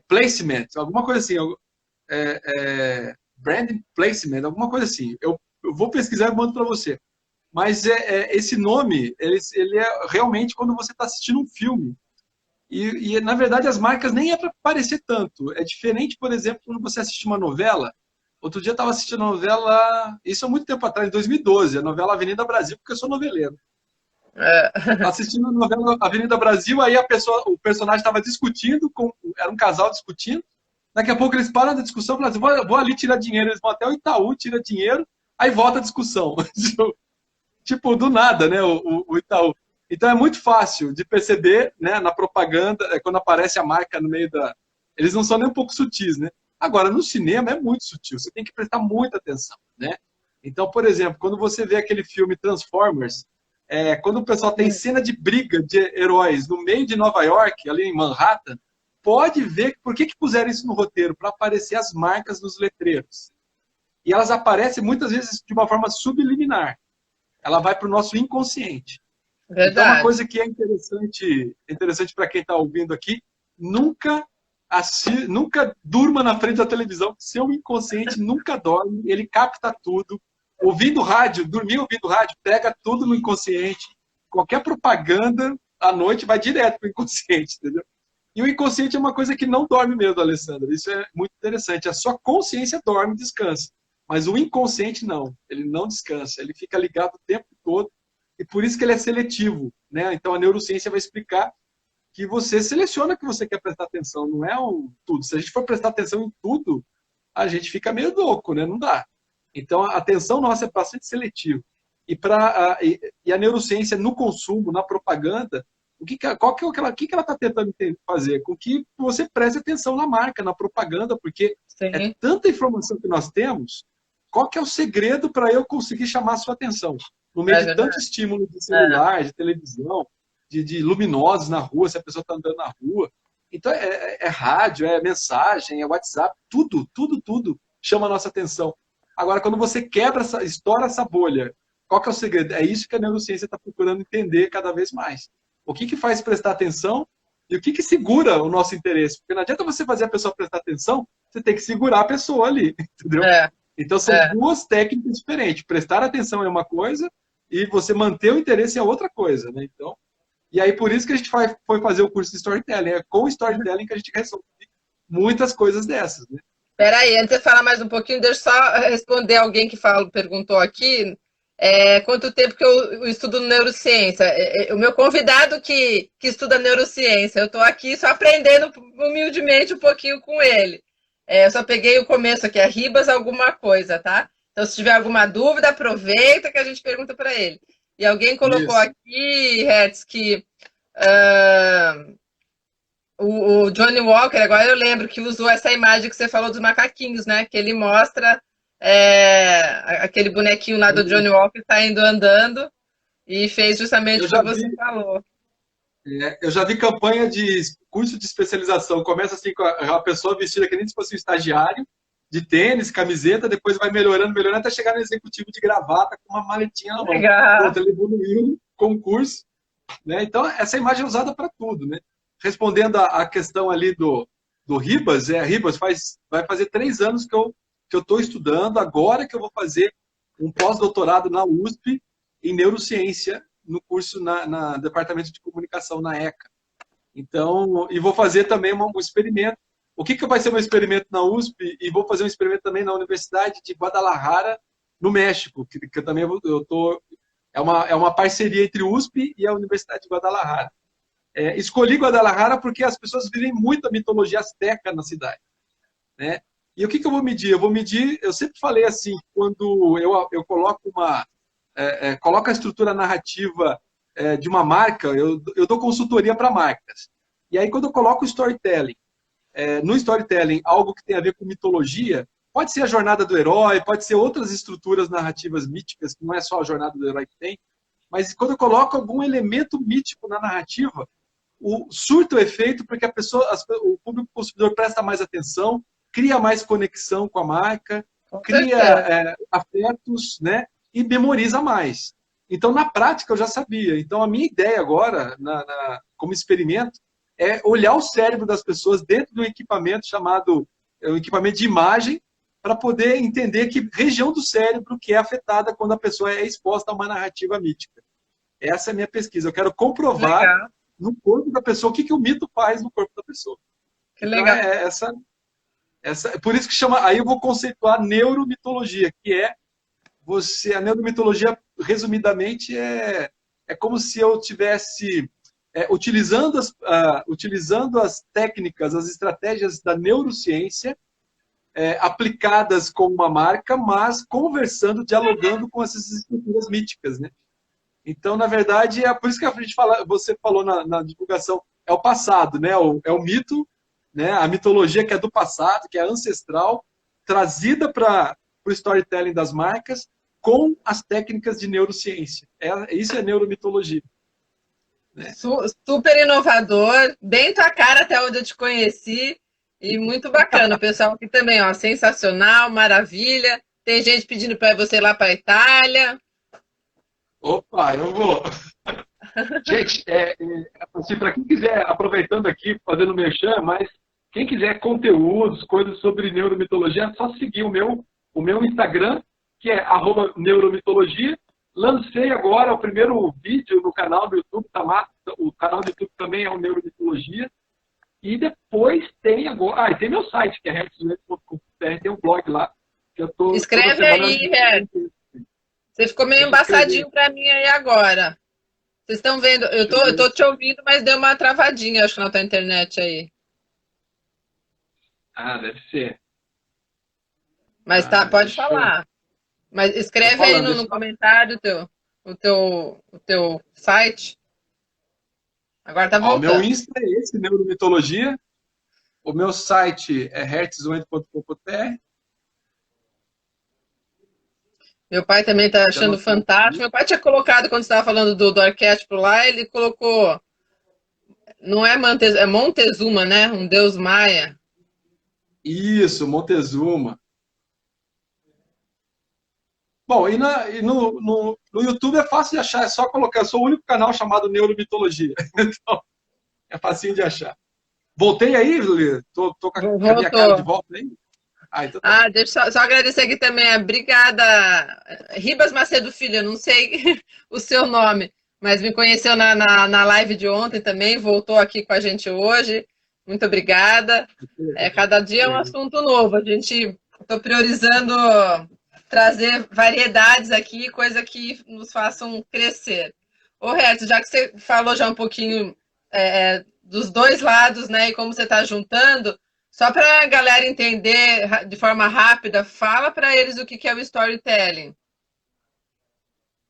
placement, alguma coisa assim, brand placement, alguma coisa assim. Eu vou pesquisar e mando para você. Mas esse nome, ele é realmente quando você está assistindo um filme. Na verdade, as marcas nem é para parecer tanto. É diferente, por exemplo, quando você assiste uma novela. Outro dia eu estava assistindo a novela, isso há muito tempo atrás, em 2012, a novela Avenida Brasil, porque eu sou noveleiro. É, Assistindo a novela Avenida Brasil, aí o personagem estava discutindo, era um casal discutindo. Daqui a pouco eles param da discussão e falam assim: vou ali tirar dinheiro. Eles vão até o Itaú, tira dinheiro, aí volta a discussão. Tipo, do nada, né? O Itaú. Então é muito fácil de perceber, né, na propaganda, quando aparece a marca no meio da. Eles não são nem um pouco sutis, né? Agora, no cinema é muito sutil, você tem que prestar muita atenção, né? Então, por exemplo, quando você vê aquele filme Transformers, quando o pessoal tem cena de briga de heróis no meio de Nova York, ali em Manhattan, pode ver por que puseram isso no roteiro, para aparecer as marcas nos letreiros. E elas aparecem muitas vezes de uma forma subliminar. Ela vai para o nosso inconsciente. Então, uma verdade. coisa que é interessante para quem está ouvindo aqui, nunca durma na frente da televisão, seu inconsciente nunca dorme, ele capta tudo. Ouvindo rádio, dormir ouvindo rádio, pega tudo no inconsciente. Qualquer propaganda à noite vai direto para o inconsciente, entendeu? E o inconsciente é uma coisa que não dorme mesmo, Alessandra. Isso é muito interessante. A sua consciência dorme e descansa. Mas o inconsciente não. Ele não descansa. Ele fica ligado o tempo todo. E por isso que ele é seletivo, né? Então a neurociência vai explicar que você seleciona o que você quer prestar atenção. Não é tudo. Se a gente for prestar atenção em tudo, a gente fica meio louco, né? Não dá. Então a atenção nossa é bastante seletiva. E a neurociência no consumo, na propaganda, o que ela está tentando fazer? Com que você preste atenção na marca, na propaganda, porque é Sim, tanta informação que nós temos, qual que é o segredo para eu conseguir chamar a sua atenção? No meio é de tanto verdade. estímulo de É, celular, de televisão, de luminosos na rua, se a pessoa está andando na rua. Então é rádio, é mensagem, é WhatsApp, tudo chama a nossa atenção. Agora, quando você estoura essa bolha, qual que é o segredo? É isso que a neurociência está procurando entender cada vez mais. O que faz prestar atenção e o que segura o nosso interesse. Porque não adianta você fazer a pessoa prestar atenção, você tem que segurar a pessoa ali, entendeu? é, Então são é. duas técnicas diferentes. Prestar atenção é uma coisa e você manter o interesse é outra coisa, né? Então, e aí por isso que a gente foi fazer o curso de storytelling. É com o storytelling que a gente resolve muitas coisas dessas, né? Peraí, antes de falar mais um pouquinho, deixa eu só responder alguém que perguntou aqui. Quanto tempo que eu estudo neurociência? O meu convidado que estuda neurociência, eu estou aqui só aprendendo humildemente um pouquinho com ele. Eu só peguei o começo aqui, é Ribas alguma coisa, tá? Então, se tiver alguma dúvida, aproveita que a gente pergunta para ele. E alguém colocou Isso. aqui, Hertz, que ah, o Johnny Walker, agora eu lembro que usou essa imagem que você falou dos macaquinhos, né? Que ele mostra. aquele bonequinho lá do Johnny Walker saindo andando e fez justamente Eu o que já você vi, falou. eu já vi campanha de curso de especialização. Começa assim com a pessoa vestida que nem se fosse um estagiário, de tênis, camiseta, depois vai melhorando, melhorando, até chegar no executivo de gravata com uma maletinha na mão. Legal. Pronto, ele evoluiu com o curso, né? Então, essa imagem é usada para tudo, né? Respondendo a questão ali do Ribas, Ribas vai fazer 3 anos que eu estou estudando, agora que eu vou fazer um pós-doutorado na USP em neurociência, no curso na Departamento de Comunicação, na ECA. Então, e vou fazer também um experimento. O que vai ser um experimento na USP? E vou fazer um experimento também na Universidade de Guadalajara, no México, que eu também eu tô, é uma parceria entre USP e a Universidade de Guadalajara. Escolhi Guadalajara porque as pessoas vivem muita mitologia azteca na cidade, né? E o que eu vou medir? Eu vou medir, eu sempre falei assim, quando eu coloco coloco a estrutura narrativa de uma marca, eu dou consultoria para marcas. E aí, quando eu coloco o storytelling, no storytelling, algo que tem a ver com mitologia, pode ser a jornada do herói, pode ser outras estruturas narrativas míticas, que não é só a jornada do herói que tem, mas quando eu coloco algum elemento mítico na narrativa, surta o efeito porque o público consumidor presta mais atenção, cria mais conexão com a marca, Com certeza. cria afetos, né? E memoriza mais. Então, na prática, eu já sabia. Então, a minha ideia agora, como experimento, é olhar o cérebro das pessoas dentro de um equipamento chamado um equipamento de imagem, para poder entender que região do cérebro que é afetada quando a pessoa é exposta a uma narrativa mítica. Essa é a minha pesquisa. Eu quero Que comprovar legal, no corpo da pessoa o que o mito faz no corpo da pessoa. que Então, legal. por isso que chama. Aí eu vou conceituar neuromitologia, que é a neuromitologia, resumidamente, é como se eu tivesse utilizando as técnicas, as estratégias da neurociência aplicadas com uma marca, mas conversando, dialogando com essas estruturas míticas, né? Então, na verdade, é por isso que a gente você falou na divulgação, é o passado, né? É o mito, né? A mitologia que é do passado, que é ancestral, trazida para o storytelling das marcas com as técnicas de neurociência. Isso é neuromitologia. Né? Super inovador, bem tua cara até onde eu te conheci. E muito bacana. O pessoal aqui também, ó, sensacional, maravilha. Tem gente pedindo para você ir lá para a Itália. Opa, eu vou. Gente, assim, para quem quiser, aproveitando aqui, fazendo merchan, mas quem quiser conteúdos, coisas sobre neuromitologia, é só seguir o meu Instagram, que é @neuromitologia. Lancei agora o primeiro vídeo no canal do YouTube, tá massa. O canal do YouTube também é o Neuromitologia. E depois tem agora. Tem meu site, que é hertzweb.com.br, tem um blog lá, que eu tô toda Escreve semana. aí, Her. Você ficou meio Deixa eu escrever. embaçadinho para mim aí agora. Vocês estão vendo? Eu tô te ouvindo, mas deu uma travadinha, acho, na tua internet aí. Ah, deve ser. Mas tá, pode Deixa eu. falar. Mas Tô escreve aí falando, no comentário o teu site. Agora tá Ó, o meu voltando. Insta é esse, Neuromitologia. O meu site é hertzweb.com.br. Meu pai também tá Já achando anotei fantástico. aqui. Meu pai tinha colocado, quando você estava falando do arquétipo lá, ele colocou. Não é é Montezuma, né? Um deus maia. Isso, Montezuma. Bom, no YouTube é fácil de achar, é só colocar. Eu sou o único canal chamado Neuromitologia. Então, é facinho de achar. Voltei aí, Lili? Tô com a minha cara de Voltou. volta aí? Ah, então tá bom. Ah, deixa eu só agradecer aqui também. Obrigada, Ribas Macedo Filho. Eu não sei o seu nome, mas me conheceu na live de ontem também. Voltou aqui com a gente hoje. Muito obrigada. Cada dia é um assunto novo. A gente estou priorizando trazer variedades aqui, coisa que nos façam crescer. Ô, Herto, já que você falou já um pouquinho dos dois lados, né, e como você está juntando, só para a galera entender de forma rápida, fala para eles o que é o storytelling.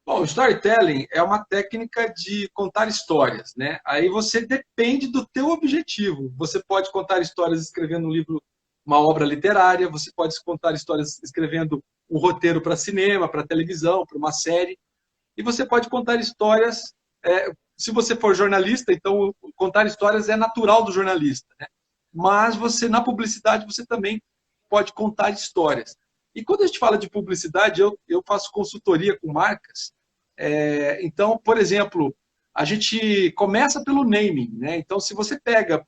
Bom, o storytelling é uma técnica de contar histórias, né? Aí você depende do teu objetivo. Você pode contar histórias escrevendo um livro, uma obra literária, você pode contar histórias escrevendo um roteiro para cinema, para televisão, para uma série. E você pode contar histórias. Se você for jornalista, então contar histórias é natural do jornalista, né? Mas você, na publicidade, você também pode contar histórias. E quando a gente fala de publicidade, eu faço consultoria com marcas. Então, por exemplo, a gente começa pelo naming, né? Então, se você pega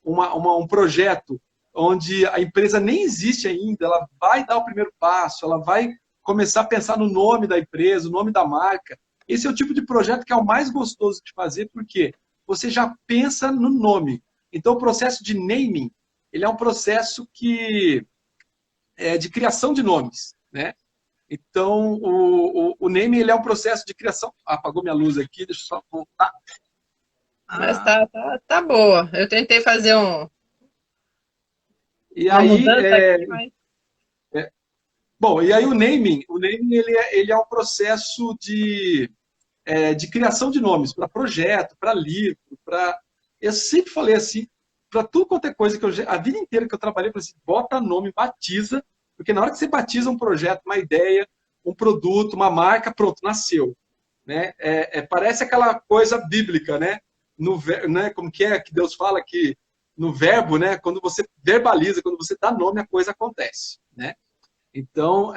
um projeto onde a empresa nem existe ainda, ela vai dar o primeiro passo, ela vai começar a pensar no nome da empresa, o nome da marca. Esse é o tipo de projeto que é o mais gostoso de fazer, porque você já pensa no nome. Então, o processo de naming, ele é um processo que é de criação de nomes, né? Então, o naming, ele é um processo de criação... Apagou minha luz aqui, deixa eu só voltar. Mas tá boa. Eu tentei fazer E uma aí, mudança aqui, mas... bom, e aí o naming ele é um processo de criação de nomes para projeto, para livro, para... Eu sempre falei assim, para tudo quanto é coisa que a vida inteira que eu trabalhei, eu falei assim, bota nome, batiza, porque na hora que você batiza um projeto, uma ideia, um produto, uma marca, pronto, nasceu. Né? Parece aquela coisa bíblica, né? Né? Como que é que Deus fala que no verbo, né? Quando você verbaliza, quando você dá nome, a coisa acontece, né? Então,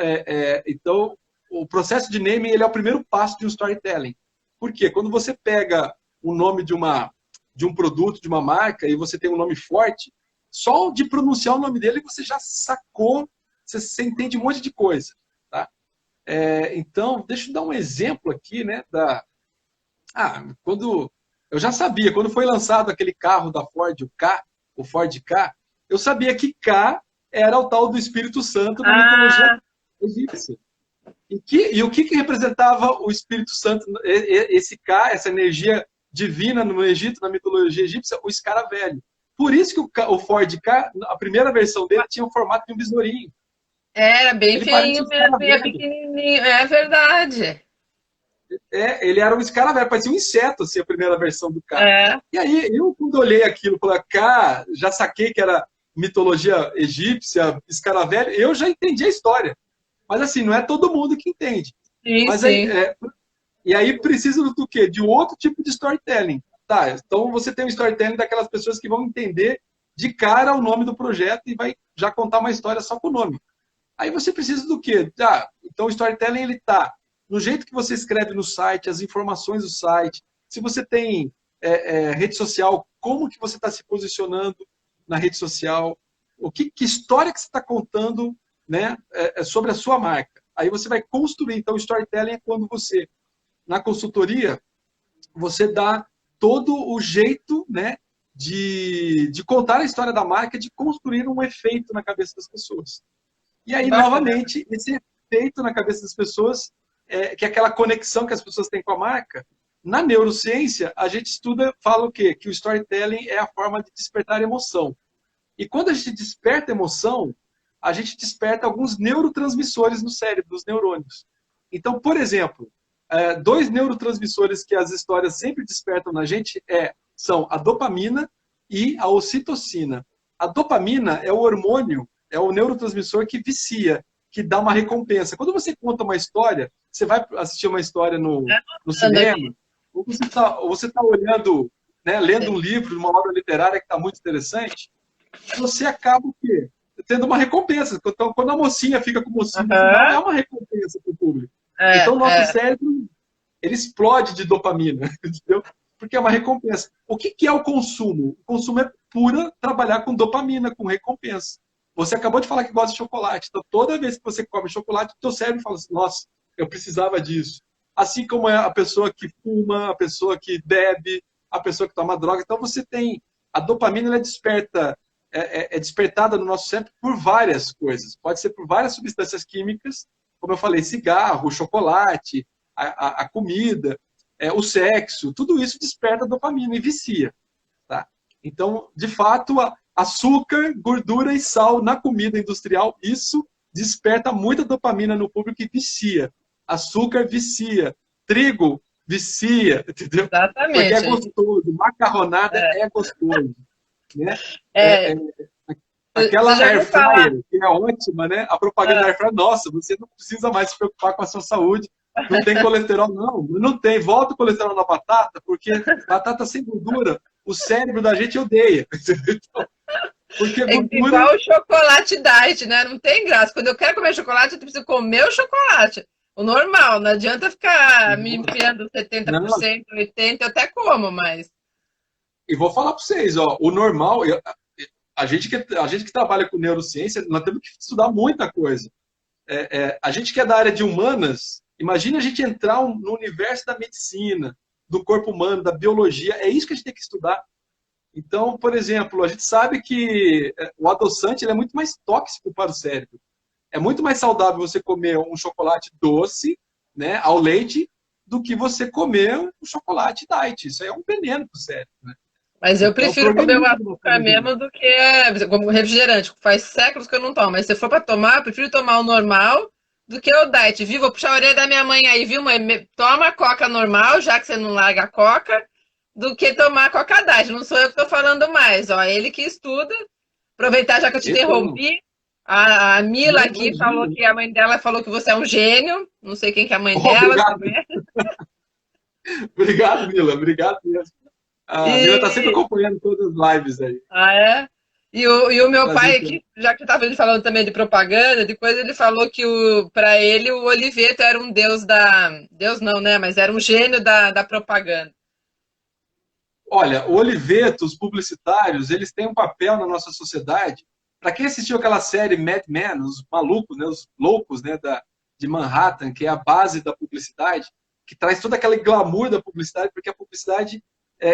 então, o processo de naming, ele é o primeiro passo de um storytelling. Por quê? Quando você pega o nome de um produto, de uma marca, e você tem um nome forte, só de pronunciar o nome dele, você já sacou, você entende um monte de coisa. Tá? Então, deixa eu dar um exemplo aqui, né? Quando eu já sabia, quando foi lançado aquele carro da Ford, o Ford Ka, eu sabia que Ka era o tal do Espírito Santo na mitologia egípcia. E o que representava o Espírito Santo, esse Ka, essa energia divina no Egito, na mitologia egípcia? O escaravelho. Por isso que o Ford Ka, a primeira versão dele, tinha o formato de um besourinho. Era bem Ele parece feinho um mesmo, bem escaravelho. pequenininho. É verdade. Ele era um escaravelho, parecia um inseto, assim, a primeira versão do Ka. É. E aí, eu quando olhei aquilo, falei, Ka, já saquei que era mitologia egípcia, escaravelho, eu já entendi a história. Mas assim, não é todo mundo que entende. Sim, Mas aí, sim. e aí precisa do quê? De outro tipo de storytelling. Tá, então você tem um storytelling daquelas pessoas que vão entender de cara o nome do projeto e vai já contar uma história só com o nome. Aí você precisa do quê? Então o storytelling, ele tá no jeito que você escreve no site, as informações do site, se você tem rede social, como que você está se posicionando na rede social, que história que você está contando, né, sobre a sua marca. Aí você vai construir. Então, o storytelling é quando você, na consultoria, você dá todo o jeito, né, de contar a história da marca, de construir um efeito na cabeça das pessoas. E aí, Bacana. novamente, esse efeito na cabeça das pessoas, que é aquela conexão que as pessoas têm com a marca. Na neurociência, a gente fala o quê? Que o storytelling é a forma de despertar emoção. E quando a gente desperta emoção, a gente desperta alguns neurotransmissores no cérebro, dos neurônios. Então, por exemplo, 2 neurotransmissores que as histórias sempre despertam na gente são a dopamina e a ocitocina. A dopamina é o hormônio, é o neurotransmissor que vicia, que dá uma recompensa. Quando você conta uma história, você vai assistir uma história no cinema, ou você tá olhando, né, lendo um livro, uma obra literária que está muito interessante, você acaba o quê? Tendo uma recompensa. Então, quando a mocinha fica com o mocinho no final, é uma recompensa para o público. Então, o nosso cérebro, ele explode de dopamina, entendeu? Porque é uma recompensa. O que é o consumo? O consumo é pura trabalhar com dopamina, com recompensa. Você acabou de falar que gosta de chocolate. Então, toda vez que você come chocolate, o teu cérebro fala assim, nossa, eu precisava disso. Assim como é a pessoa que fuma, a pessoa que bebe, a pessoa que toma droga. Então, você tem... A dopamina, ela é despertada no nosso cérebro por várias coisas. Pode ser por várias substâncias químicas, como eu falei, cigarro, chocolate, a comida, o sexo, tudo isso desperta dopamina e vicia. Tá? Então, de fato, açúcar, gordura e sal na comida industrial, isso desperta muita dopamina no público e vicia. Açúcar vicia, trigo vicia, entendeu? Porque é Exatamente. gostoso, macarronada é gostoso. Né? Aquela Você já air ouviu falar? fryer, que é ótima, né? A propaganda da Ah, air fryer, nossa, você não precisa mais se preocupar com a sua saúde. Não tem colesterol, não. Não tem. Volta o colesterol na batata, porque batata sem gordura, o cérebro da gente odeia. Então, porque é gordura. igual o chocolate diet, né? Não tem graça. Quando eu quero comer chocolate, eu preciso comer o chocolate. O normal, não adianta ficar me enfiando Não, 70%, 80%, eu até como, mas. e vou falar para vocês, ó, o normal, a gente que trabalha com neurociência, nós temos que estudar muita coisa. A gente que é da área de humanas, imagine a gente entrar no universo da medicina, do corpo humano, da biologia, é isso que a gente tem que estudar. Então, por exemplo, a gente sabe que o adoçante ele é muito mais tóxico para o cérebro. É muito mais saudável você comer um chocolate doce, né, ao leite, do que você comer um chocolate diet. Isso aí é um veneno para o cérebro, né? Mas eu Então, para o prefiro comer o organismo da açúcar mesmo do que como refrigerante. Faz séculos que eu não tomo. Mas se for para tomar, eu prefiro tomar o normal do que o diet. Viu? Vou puxar a orelha da minha mãe aí, viu, mãe? Toma a coca normal, já que você não larga a coca, do que tomar a coca diet. Não sou eu que estou falando mais. Ó, ele que estuda. Aproveitar já que eu te então, interrompi. A Mila não aqui falou imagina. que a mãe dela falou que você é um gênio. Não sei quem que é a mãe Oh, dela. obrigado, obrigado, Mila, obrigado mesmo. A Mila está sempre E acompanhando todas as lives aí. ah, é? E o meu pai, Prazer. aqui, já que estava ele falando também de propaganda, depois ele falou que para ele o Oliveto era um deus da. Deus não, né? Mas era um gênio da propaganda. Olha, o Oliveto, os publicitários, eles têm um papel na nossa sociedade. Para quem assistiu aquela série Mad Men, os malucos, né, os loucos, né, de Manhattan, que é a base da publicidade, que traz todo aquele glamour da publicidade, porque a publicidade,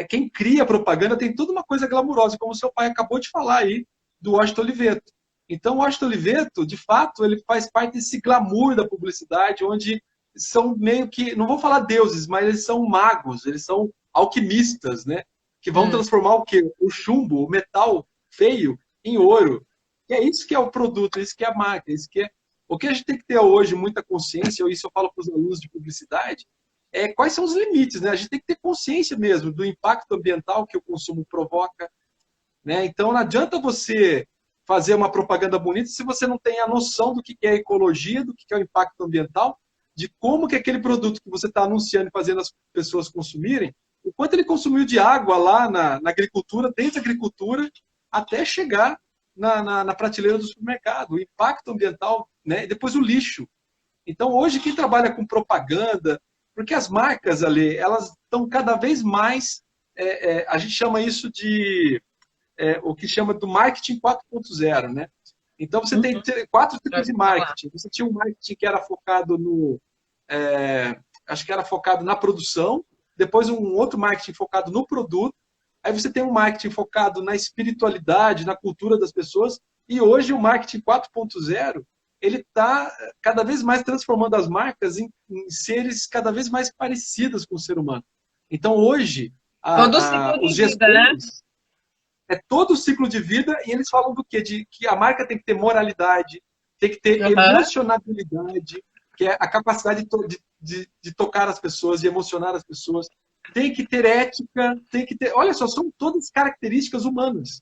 quem cria a propaganda tem toda uma coisa glamurosa, como o seu pai acabou de falar aí, do Washington Oliveto. Então, o Washington Oliveto, de fato, ele faz parte desse glamour da publicidade, onde são meio que, não vou falar deuses, mas eles são magos, eles são alquimistas, né? Que vão Hum. transformar o quê? O chumbo, o metal feio, em ouro. E é isso que é o produto, isso que é a marca, isso que é. O que a gente tem que ter hoje, muita consciência, isso eu falo para os alunos de publicidade, é quais são os limites, né? A gente tem que ter consciência mesmo do impacto ambiental que o consumo provoca, né? Então não adianta você fazer uma propaganda bonita se você não tem a noção do que é ecologia, do que é o impacto ambiental, de como que aquele produto que você está anunciando e fazendo as pessoas consumirem, o quanto ele consumiu de água lá na agricultura, desde a agricultura até chegar na prateleira do supermercado, o impacto ambiental, né? E depois o lixo. Então hoje quem trabalha com propaganda, porque as marcas ali, elas estão cada vez mais, a gente chama isso de o que chama do marketing 4.0, né? Então você tem Uhum. quatro Já tipos de ouvi falar. marketing. Você tinha um marketing que era focado acho que era focado na produção, depois um outro marketing focado no produto, aí você tem um marketing focado na espiritualidade, na cultura das pessoas, e hoje o marketing 4.0 ele está cada vez mais transformando as marcas em seres cada vez mais parecidas com o ser humano. Então hoje Todo o ciclo os de vida, né? gestores todo o ciclo de vida e eles falam do quê? De que a marca tem que ter moralidade, tem que ter Uhum. emocionabilidade, que é a capacidade de tocar as pessoas, de emocionar as pessoas, tem que ter ética, tem que ter. Olha só, são todas características humanas.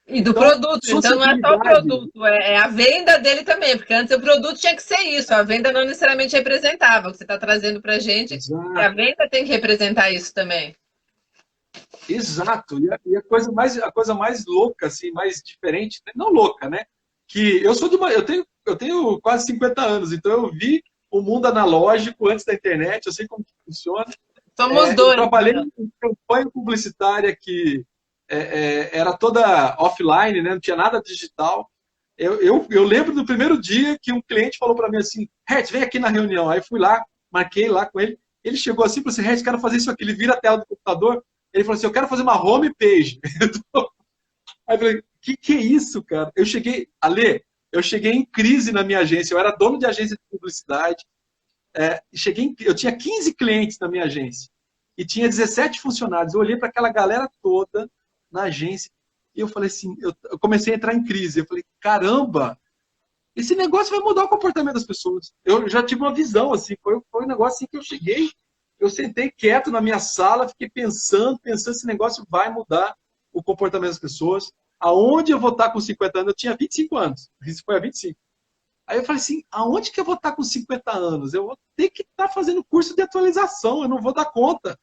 E do Então, produto, então não é só o sociabilidade. produto, é a venda dele também, porque antes o produto tinha que ser isso, a venda não necessariamente representava, o que você está trazendo para a gente, que a Exato, venda tem que representar isso também. exato. E a coisa mais louca, assim, mais diferente, né? Não louca, né? Que eu sou de uma. Eu tenho quase 50 anos, então eu vi o mundo analógico antes da internet, eu sei como que funciona. Somos Eu dois, trabalhei então. em campanha publicitária que era toda offline, né? Não tinha nada digital. Eu lembro do primeiro dia que um cliente falou para mim assim, Hertz, vem aqui na reunião. Aí fui lá, marquei lá com ele. Ele chegou assim e falou assim, Hertz, quero fazer isso aqui. Ele vira a tela do computador. Ele falou assim, eu quero fazer uma homepage. Aí eu falei, que é isso, cara? Eu cheguei em crise na minha agência. Eu era dono de agência de publicidade. Eu tinha 15 clientes na minha agência e tinha 17 funcionários. Eu olhei para aquela galera toda na agência e eu falei assim, eu comecei a entrar em crise. Eu falei, caramba, esse negócio vai mudar o comportamento das pessoas. Eu já tive uma visão, assim, foi um negócio assim que eu cheguei, eu sentei quieto na minha sala, fiquei pensando, esse negócio vai mudar o comportamento das pessoas. aonde eu vou estar com 50 anos? Eu tinha 25 anos, isso foi a 25. Aí eu falei assim, aonde que eu vou estar com 50 anos? Eu vou ter que estar fazendo curso de atualização, eu não vou dar conta.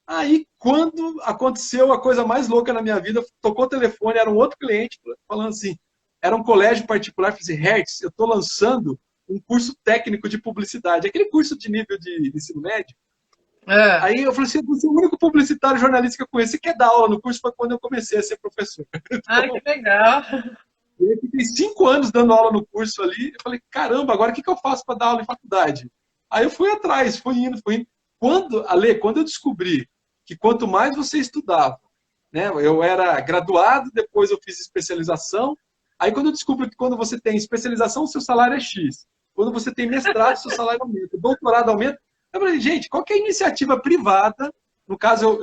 Aí, quando aconteceu a coisa mais louca na minha vida, tocou o telefone, era um outro cliente falando assim, era um colégio particular, falei assim, Hertz, eu estou lançando um curso técnico de publicidade, aquele curso de nível de ensino médio. Aí eu falei assim, você é o único publicitário jornalista que eu conheço, você quer dar aula no curso? Foi quando eu comecei a ser professor. Ah, que legal. Eu fiquei 5 anos dando aula no curso ali, eu falei, caramba, agora o que eu faço para dar aula em faculdade? Aí eu fui atrás, fui indo. Quando eu descobri que quanto mais você estudava, né, eu era graduado, depois eu fiz especialização, aí quando eu descubro que quando você tem especialização, seu salário é X, quando você tem mestrado, seu salário aumenta, doutorado aumenta, eu falei, gente, qual que é a iniciativa privada, no caso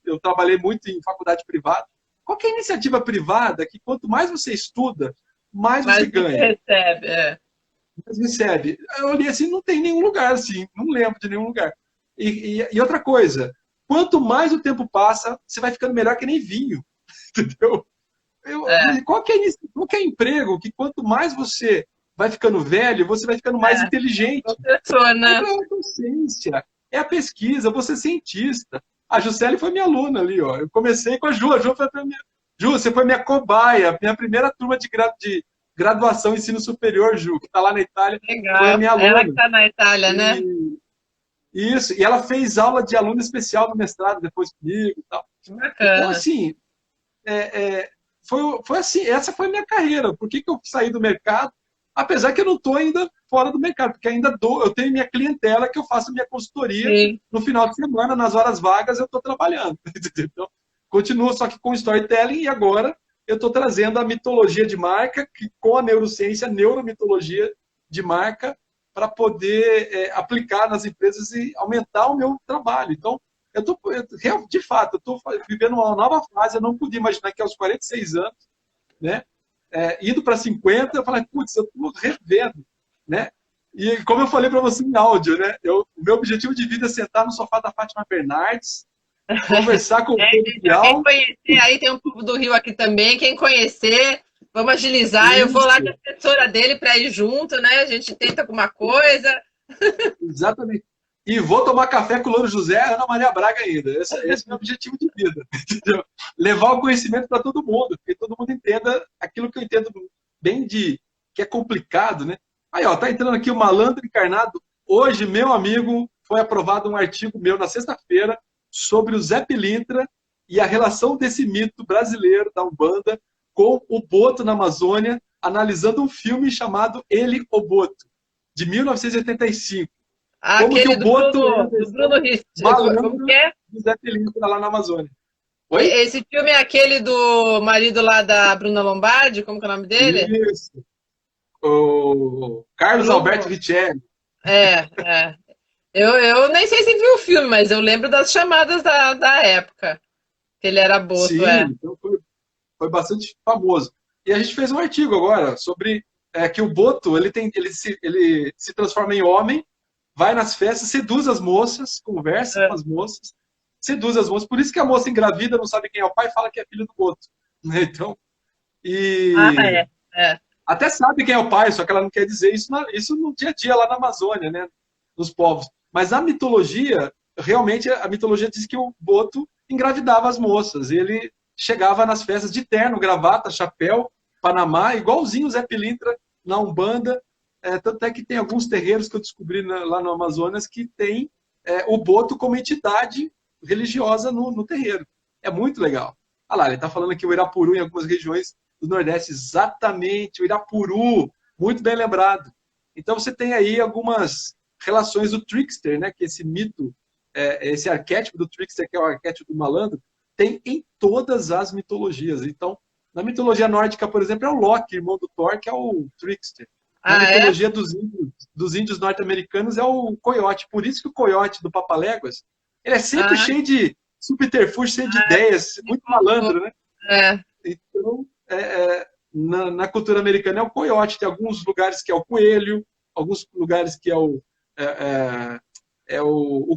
eu trabalhei muito em faculdade privada, qual que é a iniciativa privada que quanto mais você estuda, mais Mas você você ganha? recebe. Mais recebe. Eu olhei assim, não tem nenhum lugar assim, não lembro de nenhum lugar. E outra coisa, quanto mais o tempo passa, você vai ficando melhor que nem vinho, entendeu? Qual que é emprego que quanto mais você vai ficando velho, você vai ficando mais inteligente? Professor, Aí eu né? falei, é a docência, é a pesquisa, você é cientista. A Juscelia foi minha aluna ali, ó. Eu comecei com a Ju foi a minha... Ju, você foi minha cobaia, minha primeira turma de graduação em ensino superior, Ju, que está lá na Itália, foi a Legal. minha Ela que aluna. está na Itália, né? E, isso, e ela fez aula de aluno especial no mestrado depois comigo e tal. Então, Bacana. assim, foi assim, essa foi a minha carreira. Por que eu saí do mercado? Apesar que eu não estou ainda fora do mercado, porque ainda eu tenho minha clientela que eu faço minha consultoria Sim. no final de semana, nas horas vagas eu estou trabalhando. Então, continuo só que com storytelling e agora eu estou trazendo a mitologia de marca com a neurociência, a neuromitologia de marca para poder aplicar nas empresas e aumentar o meu trabalho. Então, de fato, eu estou vivendo uma nova fase, eu não podia imaginar que aos 46 anos, né, indo para 50, eu falei, putz, eu estou revendo, né? E como eu falei para você em áudio, né, o meu objetivo de vida é sentar no sofá da Fátima Bernardes, conversar com o Pedro Gente, quem Bial. conhecer, aí tem um povo do Rio aqui também, quem conhecer, vamos agilizar. Eu vou lá Isso, de assessora dele para ir junto, né? A gente tenta alguma coisa. exatamente. E vou tomar café com o Louro José e Ana Maria Braga ainda. Esse é o meu objetivo de vida. Entendeu? Levar o conhecimento para todo mundo, que todo mundo entenda aquilo que eu entendo bem que é complicado, né? Aí, ó, tá entrando aqui o Malandro Encarnado. Hoje, meu amigo, foi aprovado um artigo meu na sexta-feira sobre o Zé Pilintra e a relação desse mito brasileiro da Umbanda com o Boto na Amazônia, analisando um filme chamado Ele, o Boto, de 1985. Como que Aquele o Boto é a Do Bruno versão Rist. Como que malandro é? do Zé Pilintra lá na Amazônia. Oi? Esse filme é aquele do marido lá da Bruna Lombardi, como que é o nome dele? Isso. O Carlos Alberto Bruno. Richelli. É. Eu nem sei se viu o filme, mas eu lembro das chamadas da época. Que ele era Boto, Sim, é. então foi bastante famoso. E a gente fez um artigo agora sobre que o Boto ele se transforma em homem, vai nas festas, seduz as moças, conversa com É. as moças, seduz as moças. Por isso que a moça engravida, não sabe quem é o pai, fala que é filho do Boto. Né? Então, Ah, e é. até sabe quem é o pai, só que ela não quer dizer isso no dia a dia lá na Amazônia, né? Nos povos. Mas a mitologia, realmente, a mitologia diz que o Boto engravidava as moças. Ele chegava nas festas de terno, gravata, chapéu, Panamá, igualzinho o Zé Pilintra na Umbanda. Tanto é que tem alguns terreiros que eu descobri lá no Amazonas que tem o Boto como entidade religiosa no terreiro. É muito legal. Olha lá, ele está falando aqui o Irapuru em algumas regiões do Nordeste, exatamente, o Irapuru, muito bem lembrado. Então você tem aí algumas relações do trickster, né, que esse mito, esse arquétipo do trickster, que é o arquétipo do malandro, tem em todas as mitologias. Então, na mitologia nórdica, por exemplo, é o Loki, irmão do Thor, que é o trickster. Na Ah, é? mitologia dos índios norte-americanos é o coiote. Por isso que o coiote do Papaléguas, ele é sempre Ah, cheio de subterfúgio, cheio de ideias, muito malandro, né? é. Então, na cultura americana é o coiote. Tem alguns lugares que é o coelho, alguns lugares que é o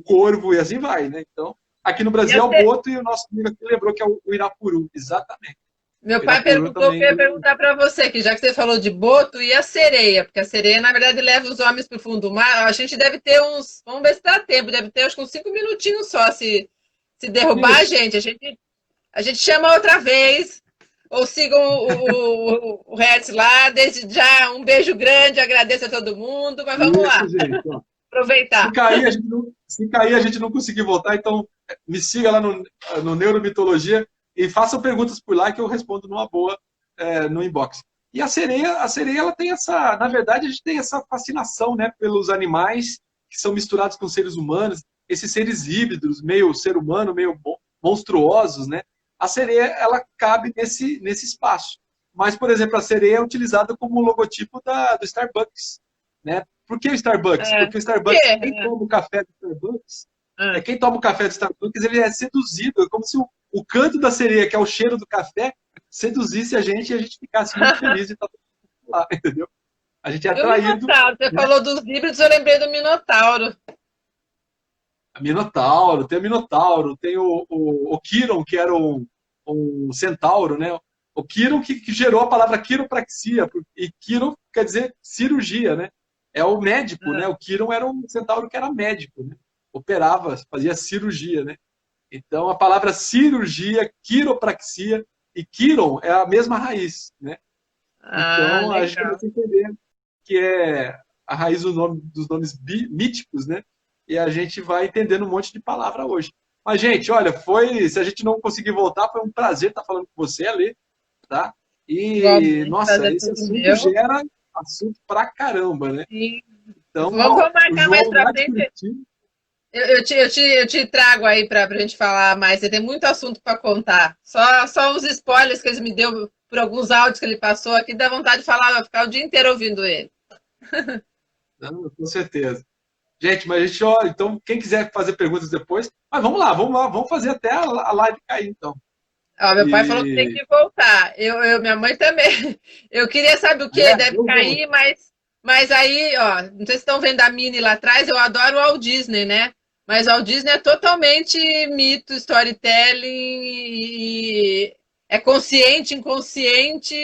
corvo e assim vai, né? Então, aqui no E Brasil é o até, boto e o nosso amigo aqui lembrou que é o Irapuru. Exatamente. Meu pai Pirapuru perguntou, eu também. ia perguntar para você, que já que você falou de boto, e a sereia? Porque a sereia, na verdade, leva os homens para o fundo do mar. A gente deve ter uns. Vamos ver se dá tempo, deve ter acho que uns 5 minutinhos só. Se derrubar Isso. a gente chama outra vez. Ou sigam o Hertz lá. Desde já, um beijo grande, agradeço a todo mundo, mas vamos Isso, lá, gente. Ó. Se aproveitar. cair, se cair, a gente não conseguir voltar, então me siga lá no Neuromitologia e façam perguntas por lá que eu respondo numa boa no inbox. E a sereia, ela tem essa, na verdade, a gente tem essa fascinação, né, pelos animais que são misturados com seres humanos, esses seres híbridos, meio ser humano, meio monstruosos, né? A sereia, ela cabe nesse espaço. Mas, por exemplo, a sereia é utilizada como logotipo do Starbucks, né? Por que o Starbucks? É. Porque o Starbucks, É. quem toma o café do Starbucks, É. quem toma o café do Starbucks, ele é seduzido, é como se o canto da sereia, que é o cheiro do café, seduzisse a gente e a gente ficasse muito feliz de estar lá, entendeu? A gente é E o atraído. Minotauro? Você Né? falou dos híbridos, eu lembrei do Minotauro. Minotauro, tem o Minotauro, tem o Quiron, que era um centauro, né? O Quiron que gerou a palavra quiropraxia, e Quiron quer dizer cirurgia, né? É o médico, né? O Quiron era um centauro que era médico, né? Operava, fazia cirurgia, né? Então, a palavra cirurgia, quiropraxia e Quiron é a mesma raiz, né? Então, a gente Legal. começa a entender que é a raiz dos nomes míticos, né? E a gente vai entendendo um monte de palavra hoje. Mas, gente, olha, se a gente não conseguir voltar, foi um prazer estar falando com você, Alê, tá? E, Igualmente, nossa, prazer esse todo assunto meu. gera assunto pra caramba, né? E Então, vamos ó, o marcar mais João pra lá de frente. Curitiba, Eu te trago aí pra gente falar mais. Você tem muito assunto para contar. Só os spoilers que ele me deu por alguns áudios que ele passou aqui, dá vontade de falar, vai ficar o dia inteiro ouvindo ele. não, com certeza. Gente, mas a gente, ó, então, quem quiser fazer perguntas depois, mas vamos lá, vamos fazer até a live cair, então. Ó, meu pai falou que tem E, que voltar. Minha mãe também. Eu queria saber o que deve eu vou. cair, mas aí, ó, não sei se estão vendo a Mini lá atrás, eu adoro o Walt Disney, né? Mas o Walt Disney é totalmente mito, storytelling, e é consciente, inconsciente.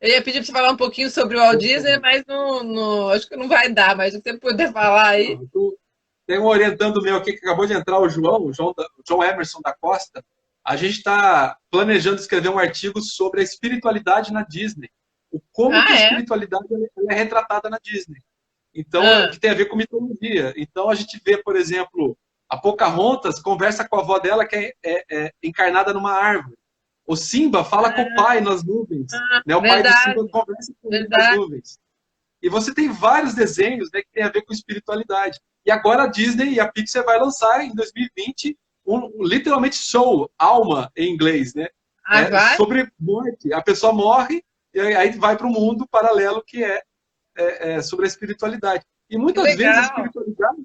Eu ia pedir para você falar um pouquinho sobre o Walt Disney, mas acho que não vai dar, mas se você puder falar aí. Tem um orientando meu aqui que acabou de entrar, o João Emerson da Costa. A gente está planejando escrever um artigo sobre a espiritualidade na Disney. Como que a Ah, é? espiritualidade ela é retratada na Disney. Então, Ah, que tem a ver com mitologia. Então, a gente vê, por exemplo, a Pocahontas conversa com a avó dela, que é encarnada numa árvore. O Simba fala com o pai nas nuvens. Né? O pai do Simba verdade, conversa com ele nas verdade. nuvens. E você tem vários desenhos, né, que tem a ver com espiritualidade. E agora a Disney e a Pixar vai lançar em 2020 literalmente show, Alma em inglês, né? Ah, vai? Sobre morte. A pessoa morre e aí vai para um mundo paralelo que é sobre a espiritualidade. E Que muitas vezes a legal. espiritualidade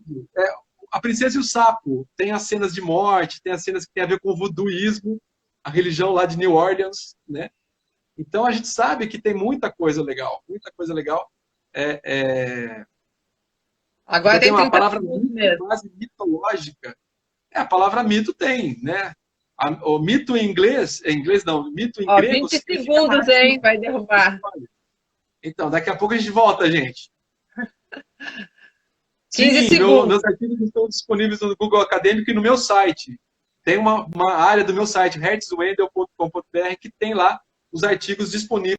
a princesa e o sapo tem as cenas de morte, tem as cenas que tem a ver com o voodooísmo, a religião lá de New Orleans, né? Então a gente sabe que tem muita coisa legal, muita coisa legal. Agora Você tem tem uma 30 palavra segundos mito, mesmo. quase mitológica. A palavra mito tem, né? O mito em inglês não, mito em Ó, grego 20 significa segundos, narrativa. hein? Vai derrubar. Então, daqui a pouco a gente volta, gente. 15 Sim, segundos. meus artigos estão disponíveis no Google Acadêmico e no meu site. Tem uma área do meu site, hertzwendel.com.br, que tem lá os artigos disponíveis.